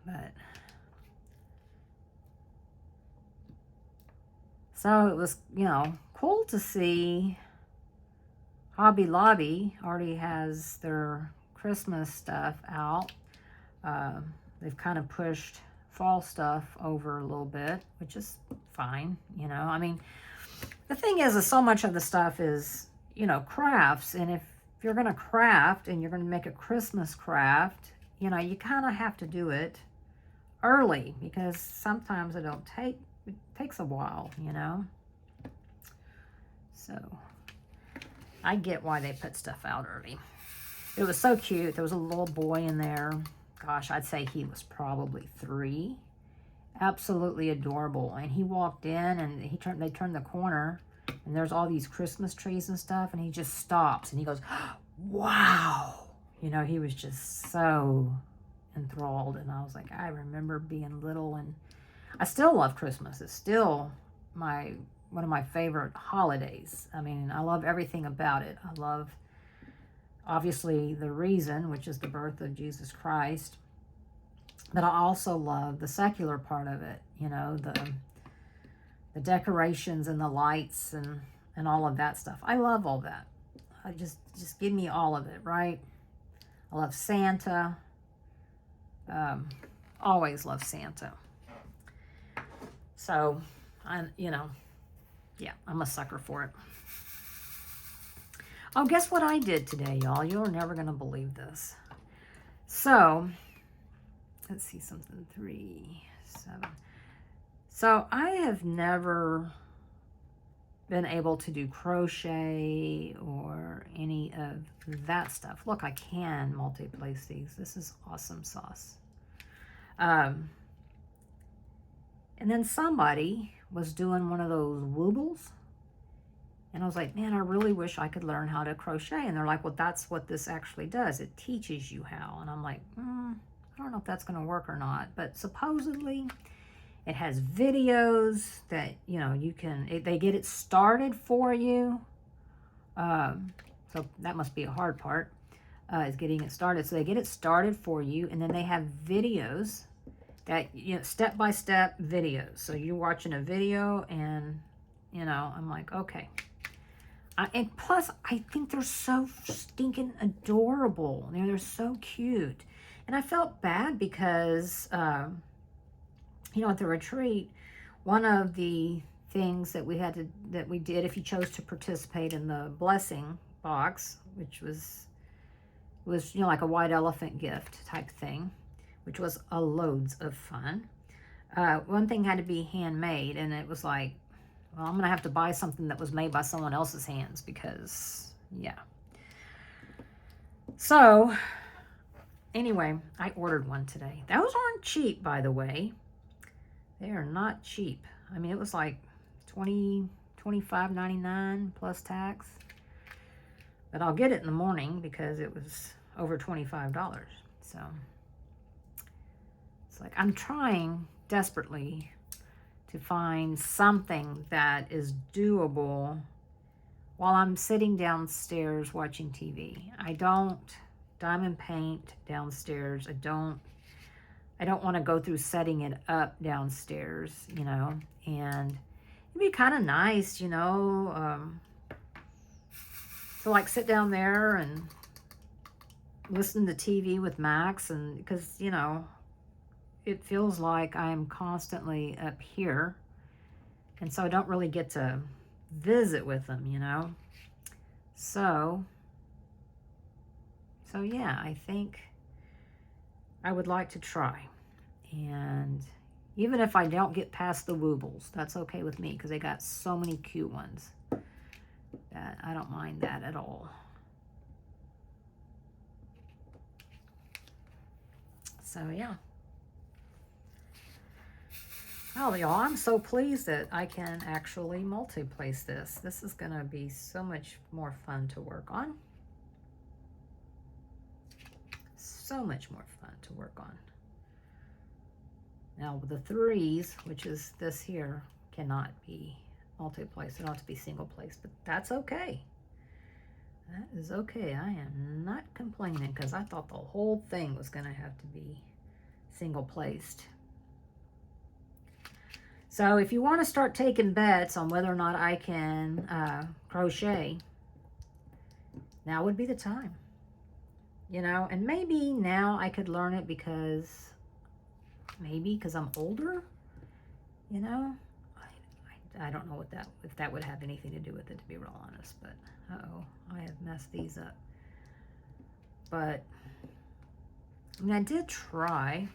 But so it was, you know, cool to see Hobby Lobby already has their Christmas stuff out. They've kind of pushed fall stuff over a little bit, which is fine, you know. I mean, the thing is so much of the stuff is, you know, crafts, and if you're going to craft and you're going to make a Christmas craft, you know, you kind of have to do it early because sometimes it takes a while, you know. So I get why they put stuff out early. It was so cute. There was a little boy in there. Gosh, I'd say he was probably 3. Absolutely adorable. And he walked in and they turned the corner and there's all these Christmas trees and stuff, and he just stops and he goes, wow. You know, he was just so enthralled. And I was like, I remember being little, and I still love Christmas. It's still one of my favorite holidays. I mean, I love everything about it. I love, obviously, the reason, which is the birth of Jesus Christ. But I also love the secular part of it, you know, the decorations and the lights and all of that stuff. I love all that. I just give me all of it, right? I love Santa. Always love Santa. So, you know, yeah, I'm a sucker for it. Oh, guess what I did today, y'all? You're never going to believe this. So, let's see something. 3, 7. So, I have never been able to do crochet or any of that stuff. Look, I can multi-place these. This is awesome sauce. And then somebody was doing one of those woobles. And I was like, man, I really wish I could learn how to crochet. And they're like, well, that's what this actually does. It teaches you how. And I'm like, I don't know if that's going to work or not. But supposedly, it has videos that, you know, you can, they get it started for you. So that must be a hard part, is getting it started. So they get it started for you. And then they have videos that, you know, step-by-step videos. So you're watching a video and, you know, I'm like, okay. And plus, I think they're so stinking adorable. You know, they're so cute. And I felt bad because, you know, at the retreat, one of the things that we did, if you chose to participate in the blessing box, which was, you know, like a white elephant gift type thing, which was loads of fun. One thing had to be handmade, and it was like, well, I'm going to have to buy something that was made by someone else's hands because, yeah. So, anyway, I ordered one today. Those aren't cheap, by the way. They are not cheap. I mean, it was like $25.99 plus tax. But I'll get it in the morning because it was over $25. So, it's like I'm trying desperately to find something that is doable while I'm sitting downstairs watching TV. I don't diamond paint downstairs. I don't want to go through setting it up downstairs, you know, and it'd be kind of nice, you know, to like sit down there and listen to TV with Max, and because, you know, it feels like I'm constantly up here, and so I don't really get to visit with them, you know. So yeah, I think I would like to try. And even if I don't get past the woobles, that's okay with me because they got so many cute ones that I don't mind that at all. So yeah. Well, y'all, I'm so pleased that I can actually multi-place this. This is going to be so much more fun to work on. So much more fun to work on. Now, the threes, which is this here, cannot be multi-placed. It ought to be single-placed, but that's okay. That is okay. I am not complaining because I thought the whole thing was going to have to be single-placed. So if you want to start taking bets on whether or not I can crochet, now would be the time. You know, and maybe now I could learn it because I'm older, you know. I don't know if that would have anything to do with it, to be real honest, but uh-oh, I have messed these up. But I mean, I did try.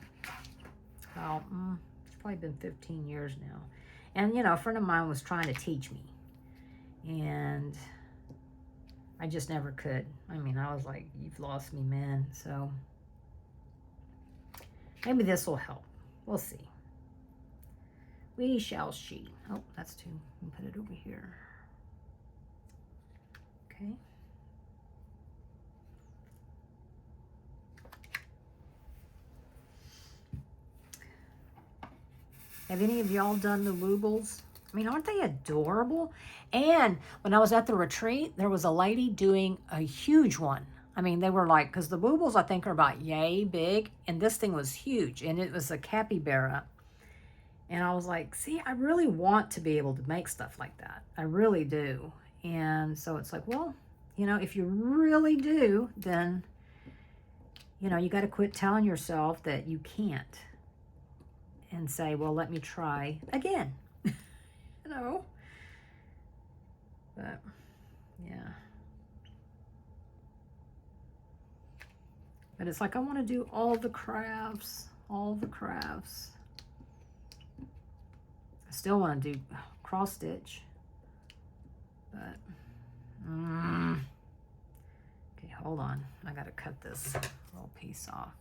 Well, it's probably been 15 years now. And, you know, a friend of mine was trying to teach me. And I just never could. I mean, I was like, you've lost me, man. So maybe this will help. We'll see. We shall see. Oh, that's two. I'll put it over here. Okay. Have any of y'all done the woobles? I mean, aren't they adorable? And when I was at the retreat, there was a lady doing a huge one. I mean, they were like, because the woobles, I think, are about yay big, and this thing was huge, and it was a capybara. And I was like, see, I really want to be able to make stuff like that. I really do. And so it's like, well, you know, if you really do, then, you know, you got to quit telling yourself that you can't. And say, well, let me try again. You know? But, yeah. But it's like, I want to do all the crafts. All the crafts. I still want to do cross stitch. But, okay, hold on. I got to cut this little piece off.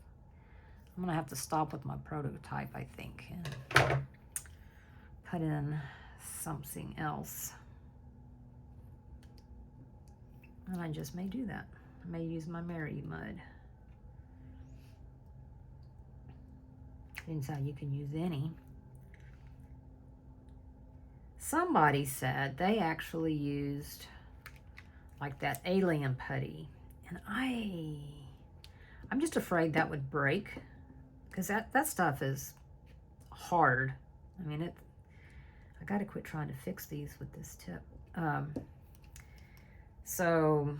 I'm going to have to stop with my prototype, I think, and put in something else. And I just may do that. I may use my Mary mud. Turns out you can use any. Somebody said they actually used like that alien putty. And I'm just afraid that would break, because that stuff is hard. I mean, I got to quit trying to fix these with this tip. So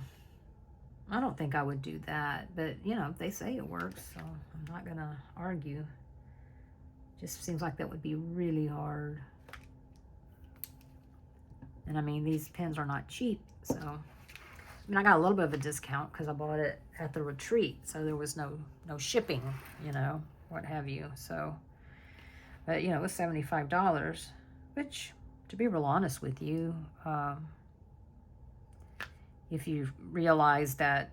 I don't think I would do that, but you know, they say it works, so I'm not gonna argue. Just seems like that would be really hard. And I mean, these pens are not cheap, so I mean, I got a little bit of a discount because I bought it at the retreat, so there was no shipping, you know, what have you. So, but you know, it was $75, which, to be real honest with you, if you realize that,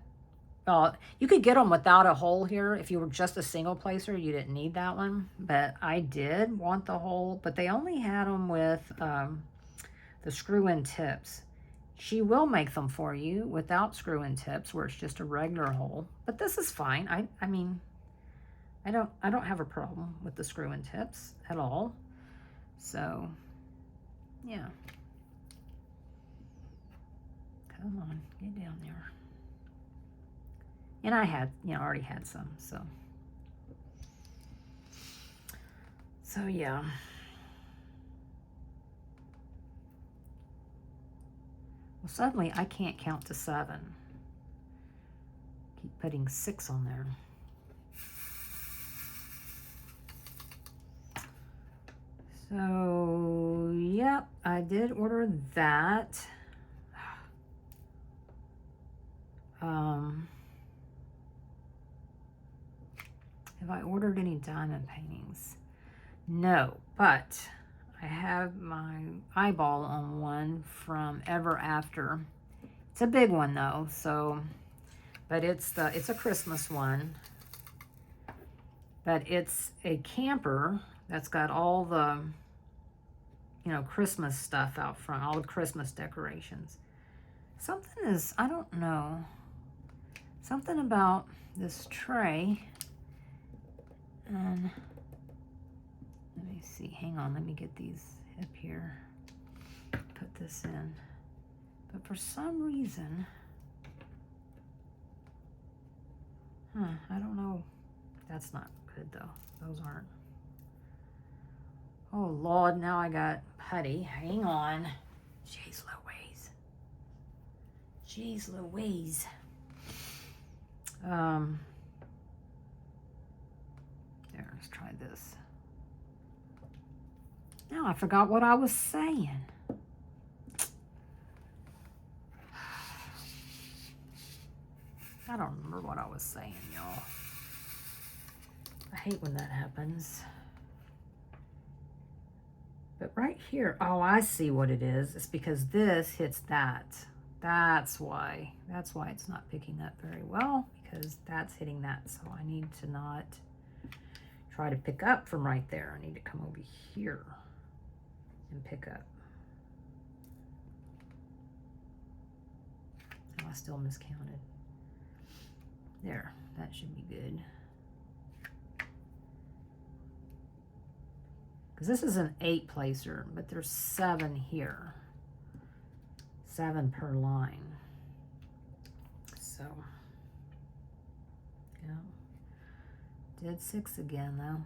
well, you could get them without a hole here. If you were just a single placer, you didn't need that one. But I did want the hole, but they only had them with the screw-in tips. She will make them for you without screw-in tips, where it's just a regular hole. But this is fine. I mean, I don't have a problem with the screw-in tips at all. So, yeah. Come on, get down there. And I had, you know, already had some, so. So, yeah. Well, suddenly I can't count to 7. Keep putting 6 on there. So, yep, I did order that. Have I ordered any diamond paintings? No, but I have my eyeball on one from Ever After. It's a big one though, so, but it's a Christmas one. But it's a camper that's got all the, you know, Christmas stuff out front, all the Christmas decorations. Something is, I don't know, something about this tray. And let me see, hang on, let me get these up here, put this in. But for some reason, I don't know, that's not good though, those aren't. Oh Lord, now I got putty, hang on. Jeez Louise. Jeez Louise. There, let's try this. Now I forgot what I was saying. I don't remember what I was saying, y'all. I hate when that happens. But right here, oh, I see what it is. It's because this hits that. That's why. That's why it's not picking up very well, because that's hitting that. So I need to not try to pick up from right there. I need to come over here and pick up. Oh, I still miscounted. There, that should be good. Because this is an 8 placer, but there's 7 here. 7 per line. So, yeah. Did 6 again, though.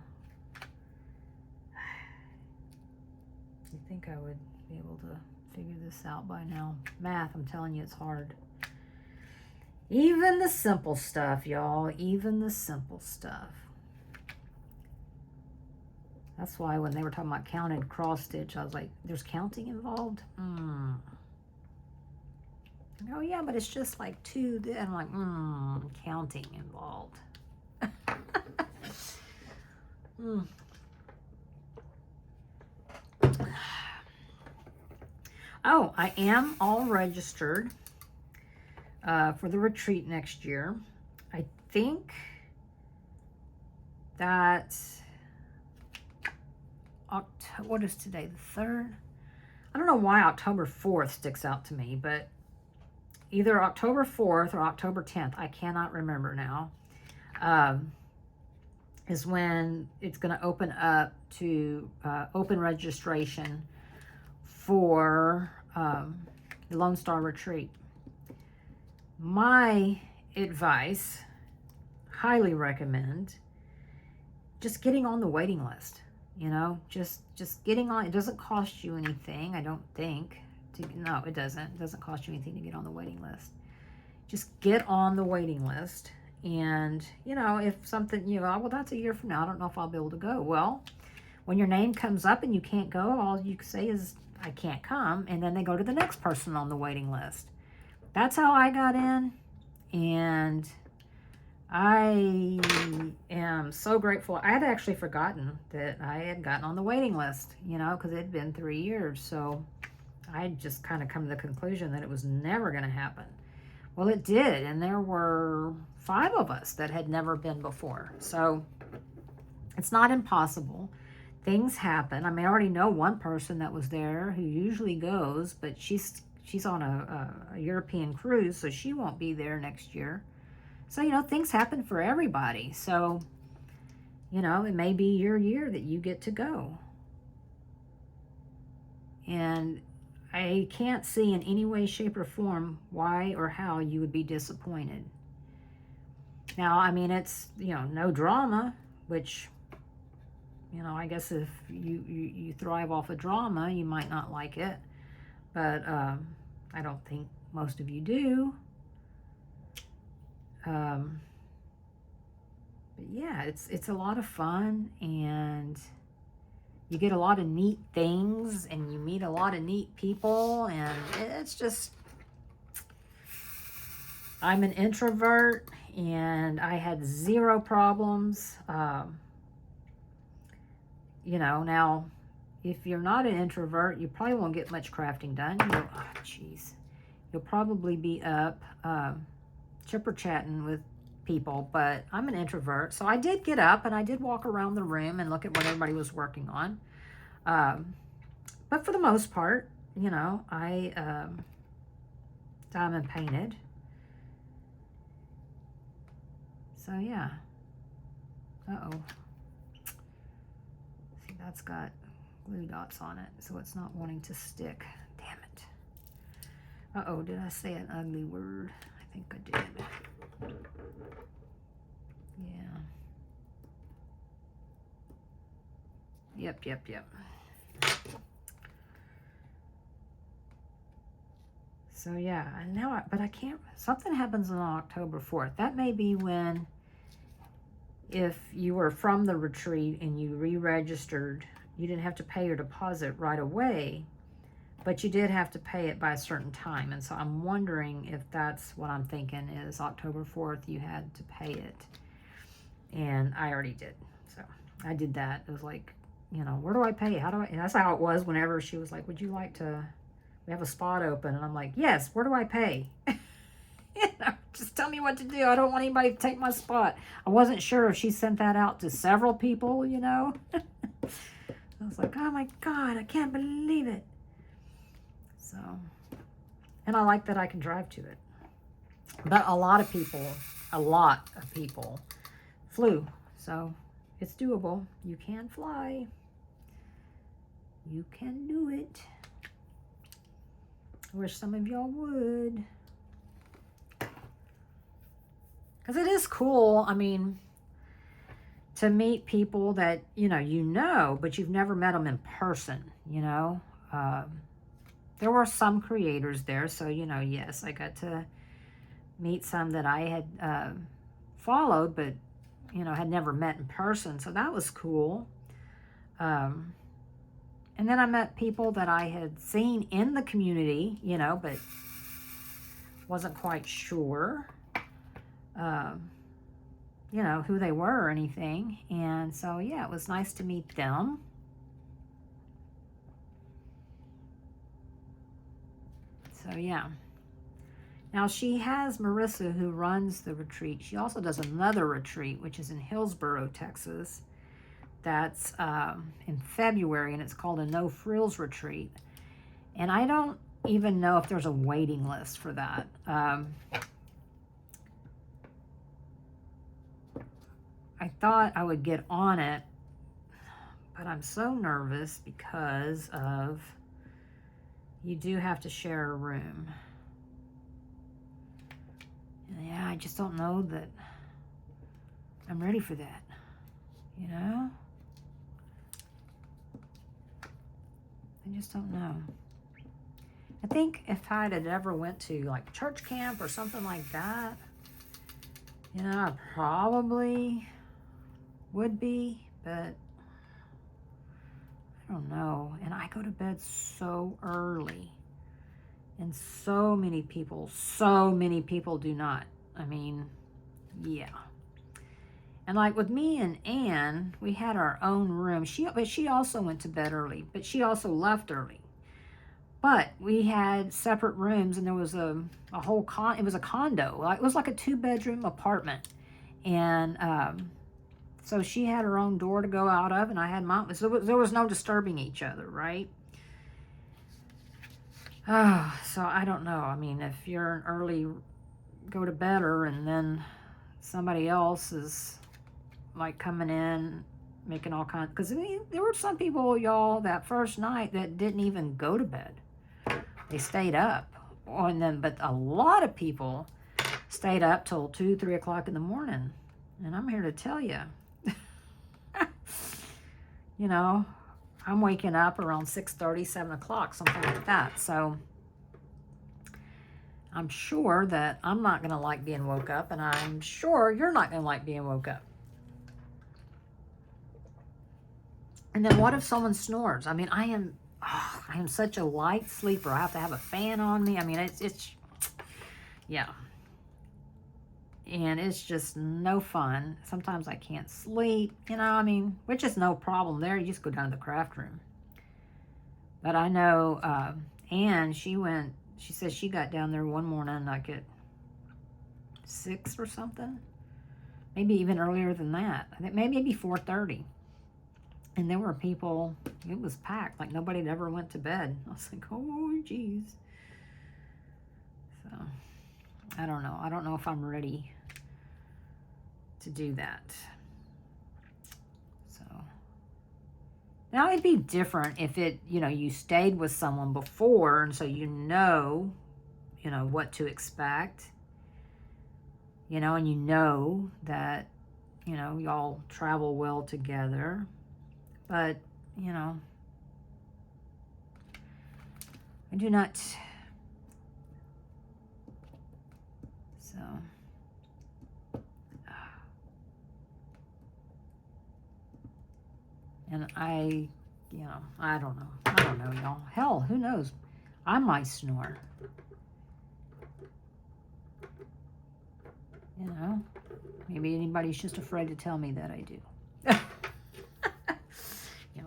You'd think I would be able to figure this out by now. Math, I'm telling you, it's hard. Even the simple stuff, y'all. Even the simple stuff. That's why when they were talking about counted cross stitch, I was like, there's counting involved? Oh yeah, but it's just like 2. And I'm like, counting involved. Oh, I am all registered for the retreat next year. I think that, what is today, the 3rd? I don't know why October 4th sticks out to me, but either October 4th or October 10th, I cannot remember now, is when it's going to open up to open registration for the Lone Star Retreat. My advice, highly recommend, just getting on the waiting list. You know, just getting on. It doesn't cost you anything, I don't think. No, it doesn't. It doesn't cost you anything to get on the waiting list. Just get on the waiting list. And, you know, if something, you know, well, that's a year from now, I don't know if I'll be able to go. Well, when your name comes up and you can't go, all you can say is, I can't come. And then they go to the next person on the waiting list. That's how I got in. And I am so grateful. I had actually forgotten that I had gotten on the waiting list, you know, because it had been 3 years. So I just kind of come to the conclusion that it was never going to happen. Well, it did. And there were 5 of us that had never been before. So it's not impossible. Things happen. I mean, I already know one person that was there who usually goes, but she's on a European cruise, so she won't be there next year. So, you know, things happen for everybody. So, you know, it may be your year that you get to go. And I can't see in any way, shape, or form why or how you would be disappointed. Now, I mean, it's, you know, no drama, which, you know, I guess if you thrive off of drama, you might not like it. But I don't think most of you do. But yeah, it's a lot of fun, and you get a lot of neat things, and you meet a lot of neat people, and it's just, I'm an introvert, and I had 0 problems. You know, now, if you're not an introvert, you probably won't get much crafting done. You'll probably be up chipper chatting with people, but I'm an introvert, so I did get up and I did walk around the room and look at what everybody was working on. But for the most part, you know, I diamond painted. So yeah. Uh-oh. See, that's got glue dots on it, so it's not wanting to stick. Damn it. Uh-oh, did I say an ugly word? I think I did. Yeah. Yep. So yeah, and now, but I can't, something happens on October 4th. That may be when, if you were from the retreat and you re-registered, you didn't have to pay your deposit right away, but you did have to pay it by a certain time. And so I'm wondering if that's what I'm thinking is October 4th, you had to pay it. And I already did. So I did that. It was like, you know, where do I pay? How do I? And that's how it was whenever she was like, would you like to, we have a spot open. And I'm like, yes, where do I pay? You know, just tell me what to do. I don't want anybody to take my spot. I wasn't sure if she sent that out to several people, you know. I was like, oh my God, I can't believe it. So, and I like that I can drive to it. But a lot of people flew. So it's doable. You can fly. You can do it. I wish some of y'all would. Because it is cool, I mean, to meet people that, you know, but you've never met them in person, you know. There were some creators there, so, you know, yes, I got to meet some that I had followed, but, you know, had never met in person, so that was cool. And then I met people that I had seen in the community, you know, but wasn't quite sure, you know, who they were or anything. And so, yeah, it was nice to meet them. So yeah. Now she has Marissa who runs the retreat. She also does another retreat, which is in Hillsboro, Texas. That's in February, and it's called a No Frills Retreat. And I don't even know if there's a waiting list for that. I thought I would get on it, but I'm so nervous because of you do have to share a room. And yeah, I just don't know that I'm ready for that, you know? I just don't know. I think if I had ever went to like church camp or something like that, you know, I probably would be, but I don't know. And I go to bed so early, and so many people do not. I mean, yeah. And like with me and Anne, we had our own room. But she also went to bed early, but she also left early. But we had separate rooms, and there was a whole it was a condo. It was like a 2-bedroom apartment. And so she had her own door to go out of, and I had mine. So there was no disturbing each other, right? Oh, so I don't know. I mean, if you're an early go to bedder, and then somebody else is like coming in making all kinds, because I mean, there were some people, y'all, that first night that didn't even go to bed. They stayed up. But a lot of people stayed up till 2, 3 o'clock in the morning. And I'm here to tell you, you know, I'm waking up around 6:30, 7 o'clock, something like that. So I'm sure that I'm not going to like being woke up, and I'm sure you're not going to like being woke up. And then what if someone snores? I mean, I am such a light sleeper. I have to have a fan on me. I mean, it's yeah. And it's just no fun. Sometimes I can't sleep, you know, I mean, which is no problem there. You just go down to the craft room. But I know Anne, she said she got down there one morning like at 6 or something. Maybe even earlier than that. I think maybe 4:30. And there were people, it was packed, like nobody had ever went to bed. I was like, oh, geez. So, I don't know. I don't know if I'm ready to do that. So, now it'd be different if you stayed with someone before, and so you know what to expect. And you know that, y'all travel well together. But, I do not. So, and I don't know. I don't know, y'all. Hell, who knows? I might snore. Maybe anybody's just afraid to tell me that I do.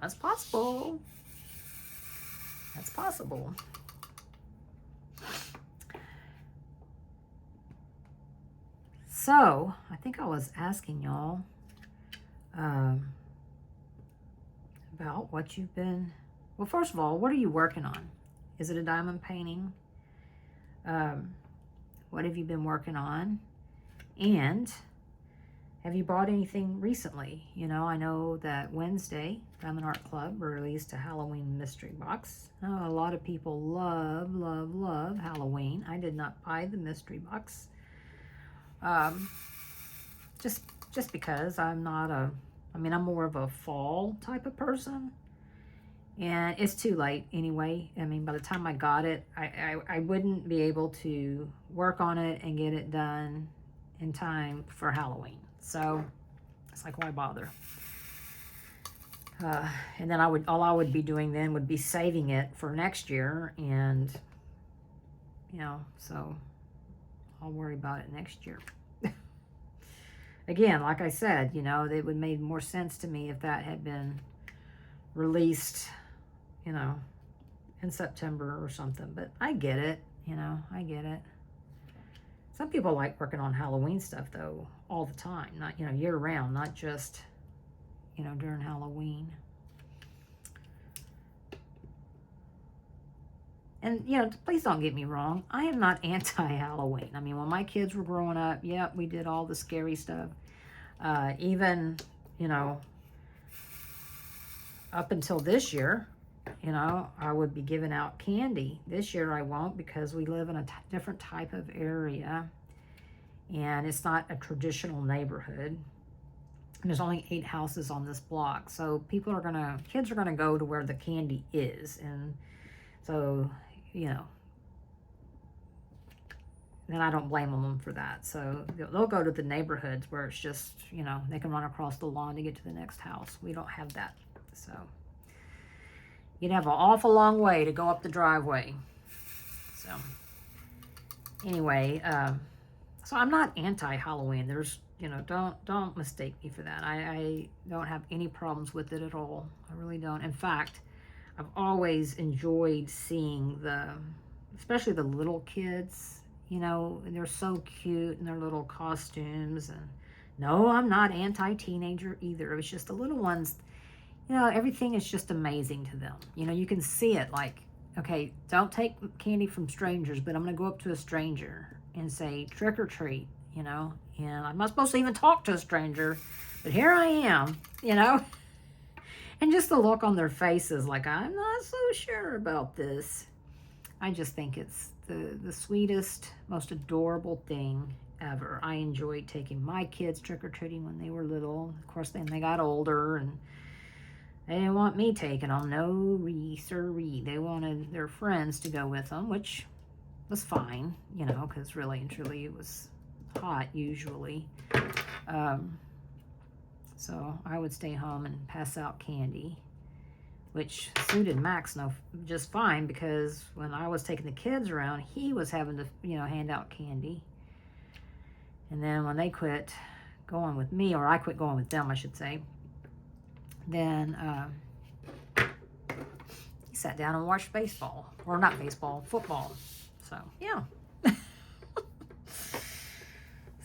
That's possible. That's possible. So, I think I was asking y'all about what you've been... Well, first of all, what are you working on? Is it a diamond painting? What have you been working on? And have you bought anything recently? I know that Wednesday, Diamond Art Club released a Halloween mystery box. A lot of people love, love, love Halloween. I did not buy the mystery box. Just because I'm not I'm more of a fall type of person. And it's too late anyway. By the time I got it, I wouldn't be able to work on it and get it done in time for Halloween. So it's like, why bother? And then all I would be doing then would be saving it for next year, and so I'll worry about it next year. Again, like I said, it would make more sense to me if that had been released, in September or something. But I get it, You know, I get it. Some people like working on Halloween stuff, though, all the time. Not, you know, year-round, not just, you know, during Halloween. And, you know, please don't get me wrong. I am not anti-Halloween. I mean, when my kids were growing up, yeah, we did all the scary stuff. Even, you know, up until this year, you know, I would be giving out candy. This year I won't because we live in a different type of area. And it's not a traditional neighborhood. There's only 8 houses on this block. So kids are going to go to where the candy is. And so, you know, then I don't blame them for that. So they'll go to the neighborhoods where it's just, you know, they can run across the lawn to get to the next house. We don't have that. So you'd have an awful long way to go up the driveway. So anyway, so I'm not anti-Halloween. There's, you know, don't mistake me for that. I don't have any problems with it at all. I really don't. In fact, I've always enjoyed seeing especially the little kids, you know, and they're so cute in their little costumes. And no, I'm not anti-teenager either. It's just the little ones, you know, everything is just amazing to them. You know, you can see it like, okay, don't take candy from strangers, but I'm going to go up to a stranger and say, trick or treat, you know, and I'm not supposed to even talk to a stranger, but here I am, you know. And just the look on their faces, like, I'm not so sure about this. I just think it's the sweetest, most adorable thing ever. I enjoyed taking my kids trick-or-treating when they were little. Of course, then they got older, and they didn't want me taking them. No, sirree. They wanted their friends to go with them, which was fine, you know, because really and truly it was hot usually. So I would stay home and pass out candy, which suited Max just fine, because when I was taking the kids around, he was having to, you know, hand out candy. And then when they quit going with me, or I quit going with them, I should say, then he sat down and watched baseball. Or not baseball, football. So, yeah.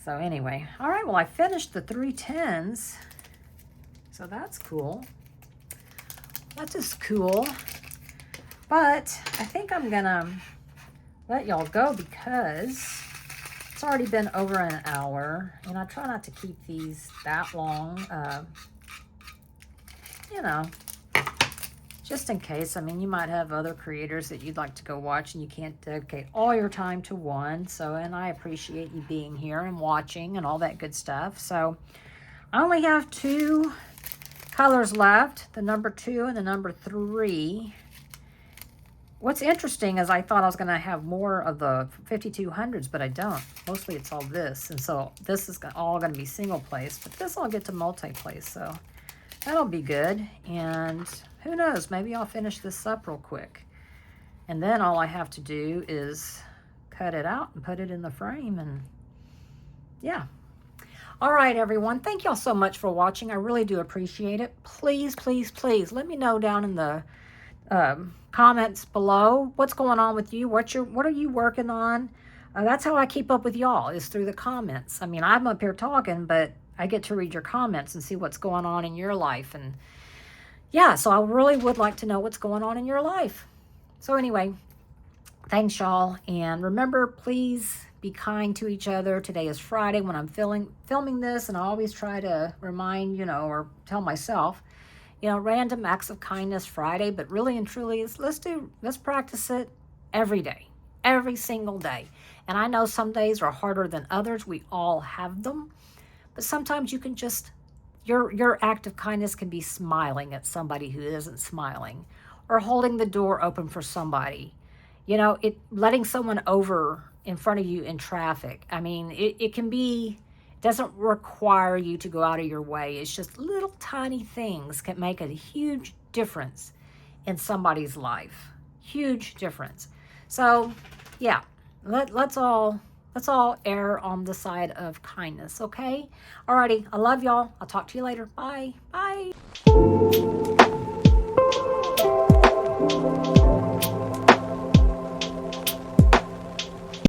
So anyway, all right, well, I finished the 3 10s. So that's cool. That is cool. But I think I'm gonna let y'all go because it's already been over an hour, and I try not to keep these that long, you know, just in case. I mean, you might have other creators that you'd like to go watch, and you can't dedicate all your time to one. So, and I appreciate you being here and watching and all that good stuff. So I only have 2 colors left, the number 2 and the number 3. What's interesting is I thought I was going to have more of the 5200s, but I don't. Mostly it's all this, and so this is all going to be single place, but this I'll get to multi-place, so that'll be good. And who knows, maybe I'll finish this up real quick. And then all I have to do is cut it out and put it in the frame, and yeah. All right, everyone. Thank y'all so much for watching. I really do appreciate it. Please, please, please let me know down in the comments below what's going on with you. What are you working on? That's how I keep up with y'all, is through the comments. I mean, I'm up here talking, but I get to read your comments and see what's going on in your life. And yeah, so I really would like to know what's going on in your life. So anyway, thanks y'all. And remember, please be kind to each other. Today is Friday when I'm filming this, and I always try to remind, you know, or tell myself, you know, random acts of kindness Friday, but really and truly let's practice it every day, every single day. And I know some days are harder than others. We all have them, but sometimes you can just, your act of kindness can be smiling at somebody who isn't smiling, or holding the door open for somebody, you know, letting someone over in front of you in traffic. I mean, it can be, doesn't require you to go out of your way. It's just little tiny things can make a huge difference in somebody's life. Huge difference. So yeah, let's all err on the side of kindness, okay? Alrighty, I love y'all. I'll talk to you later. Bye. Bye.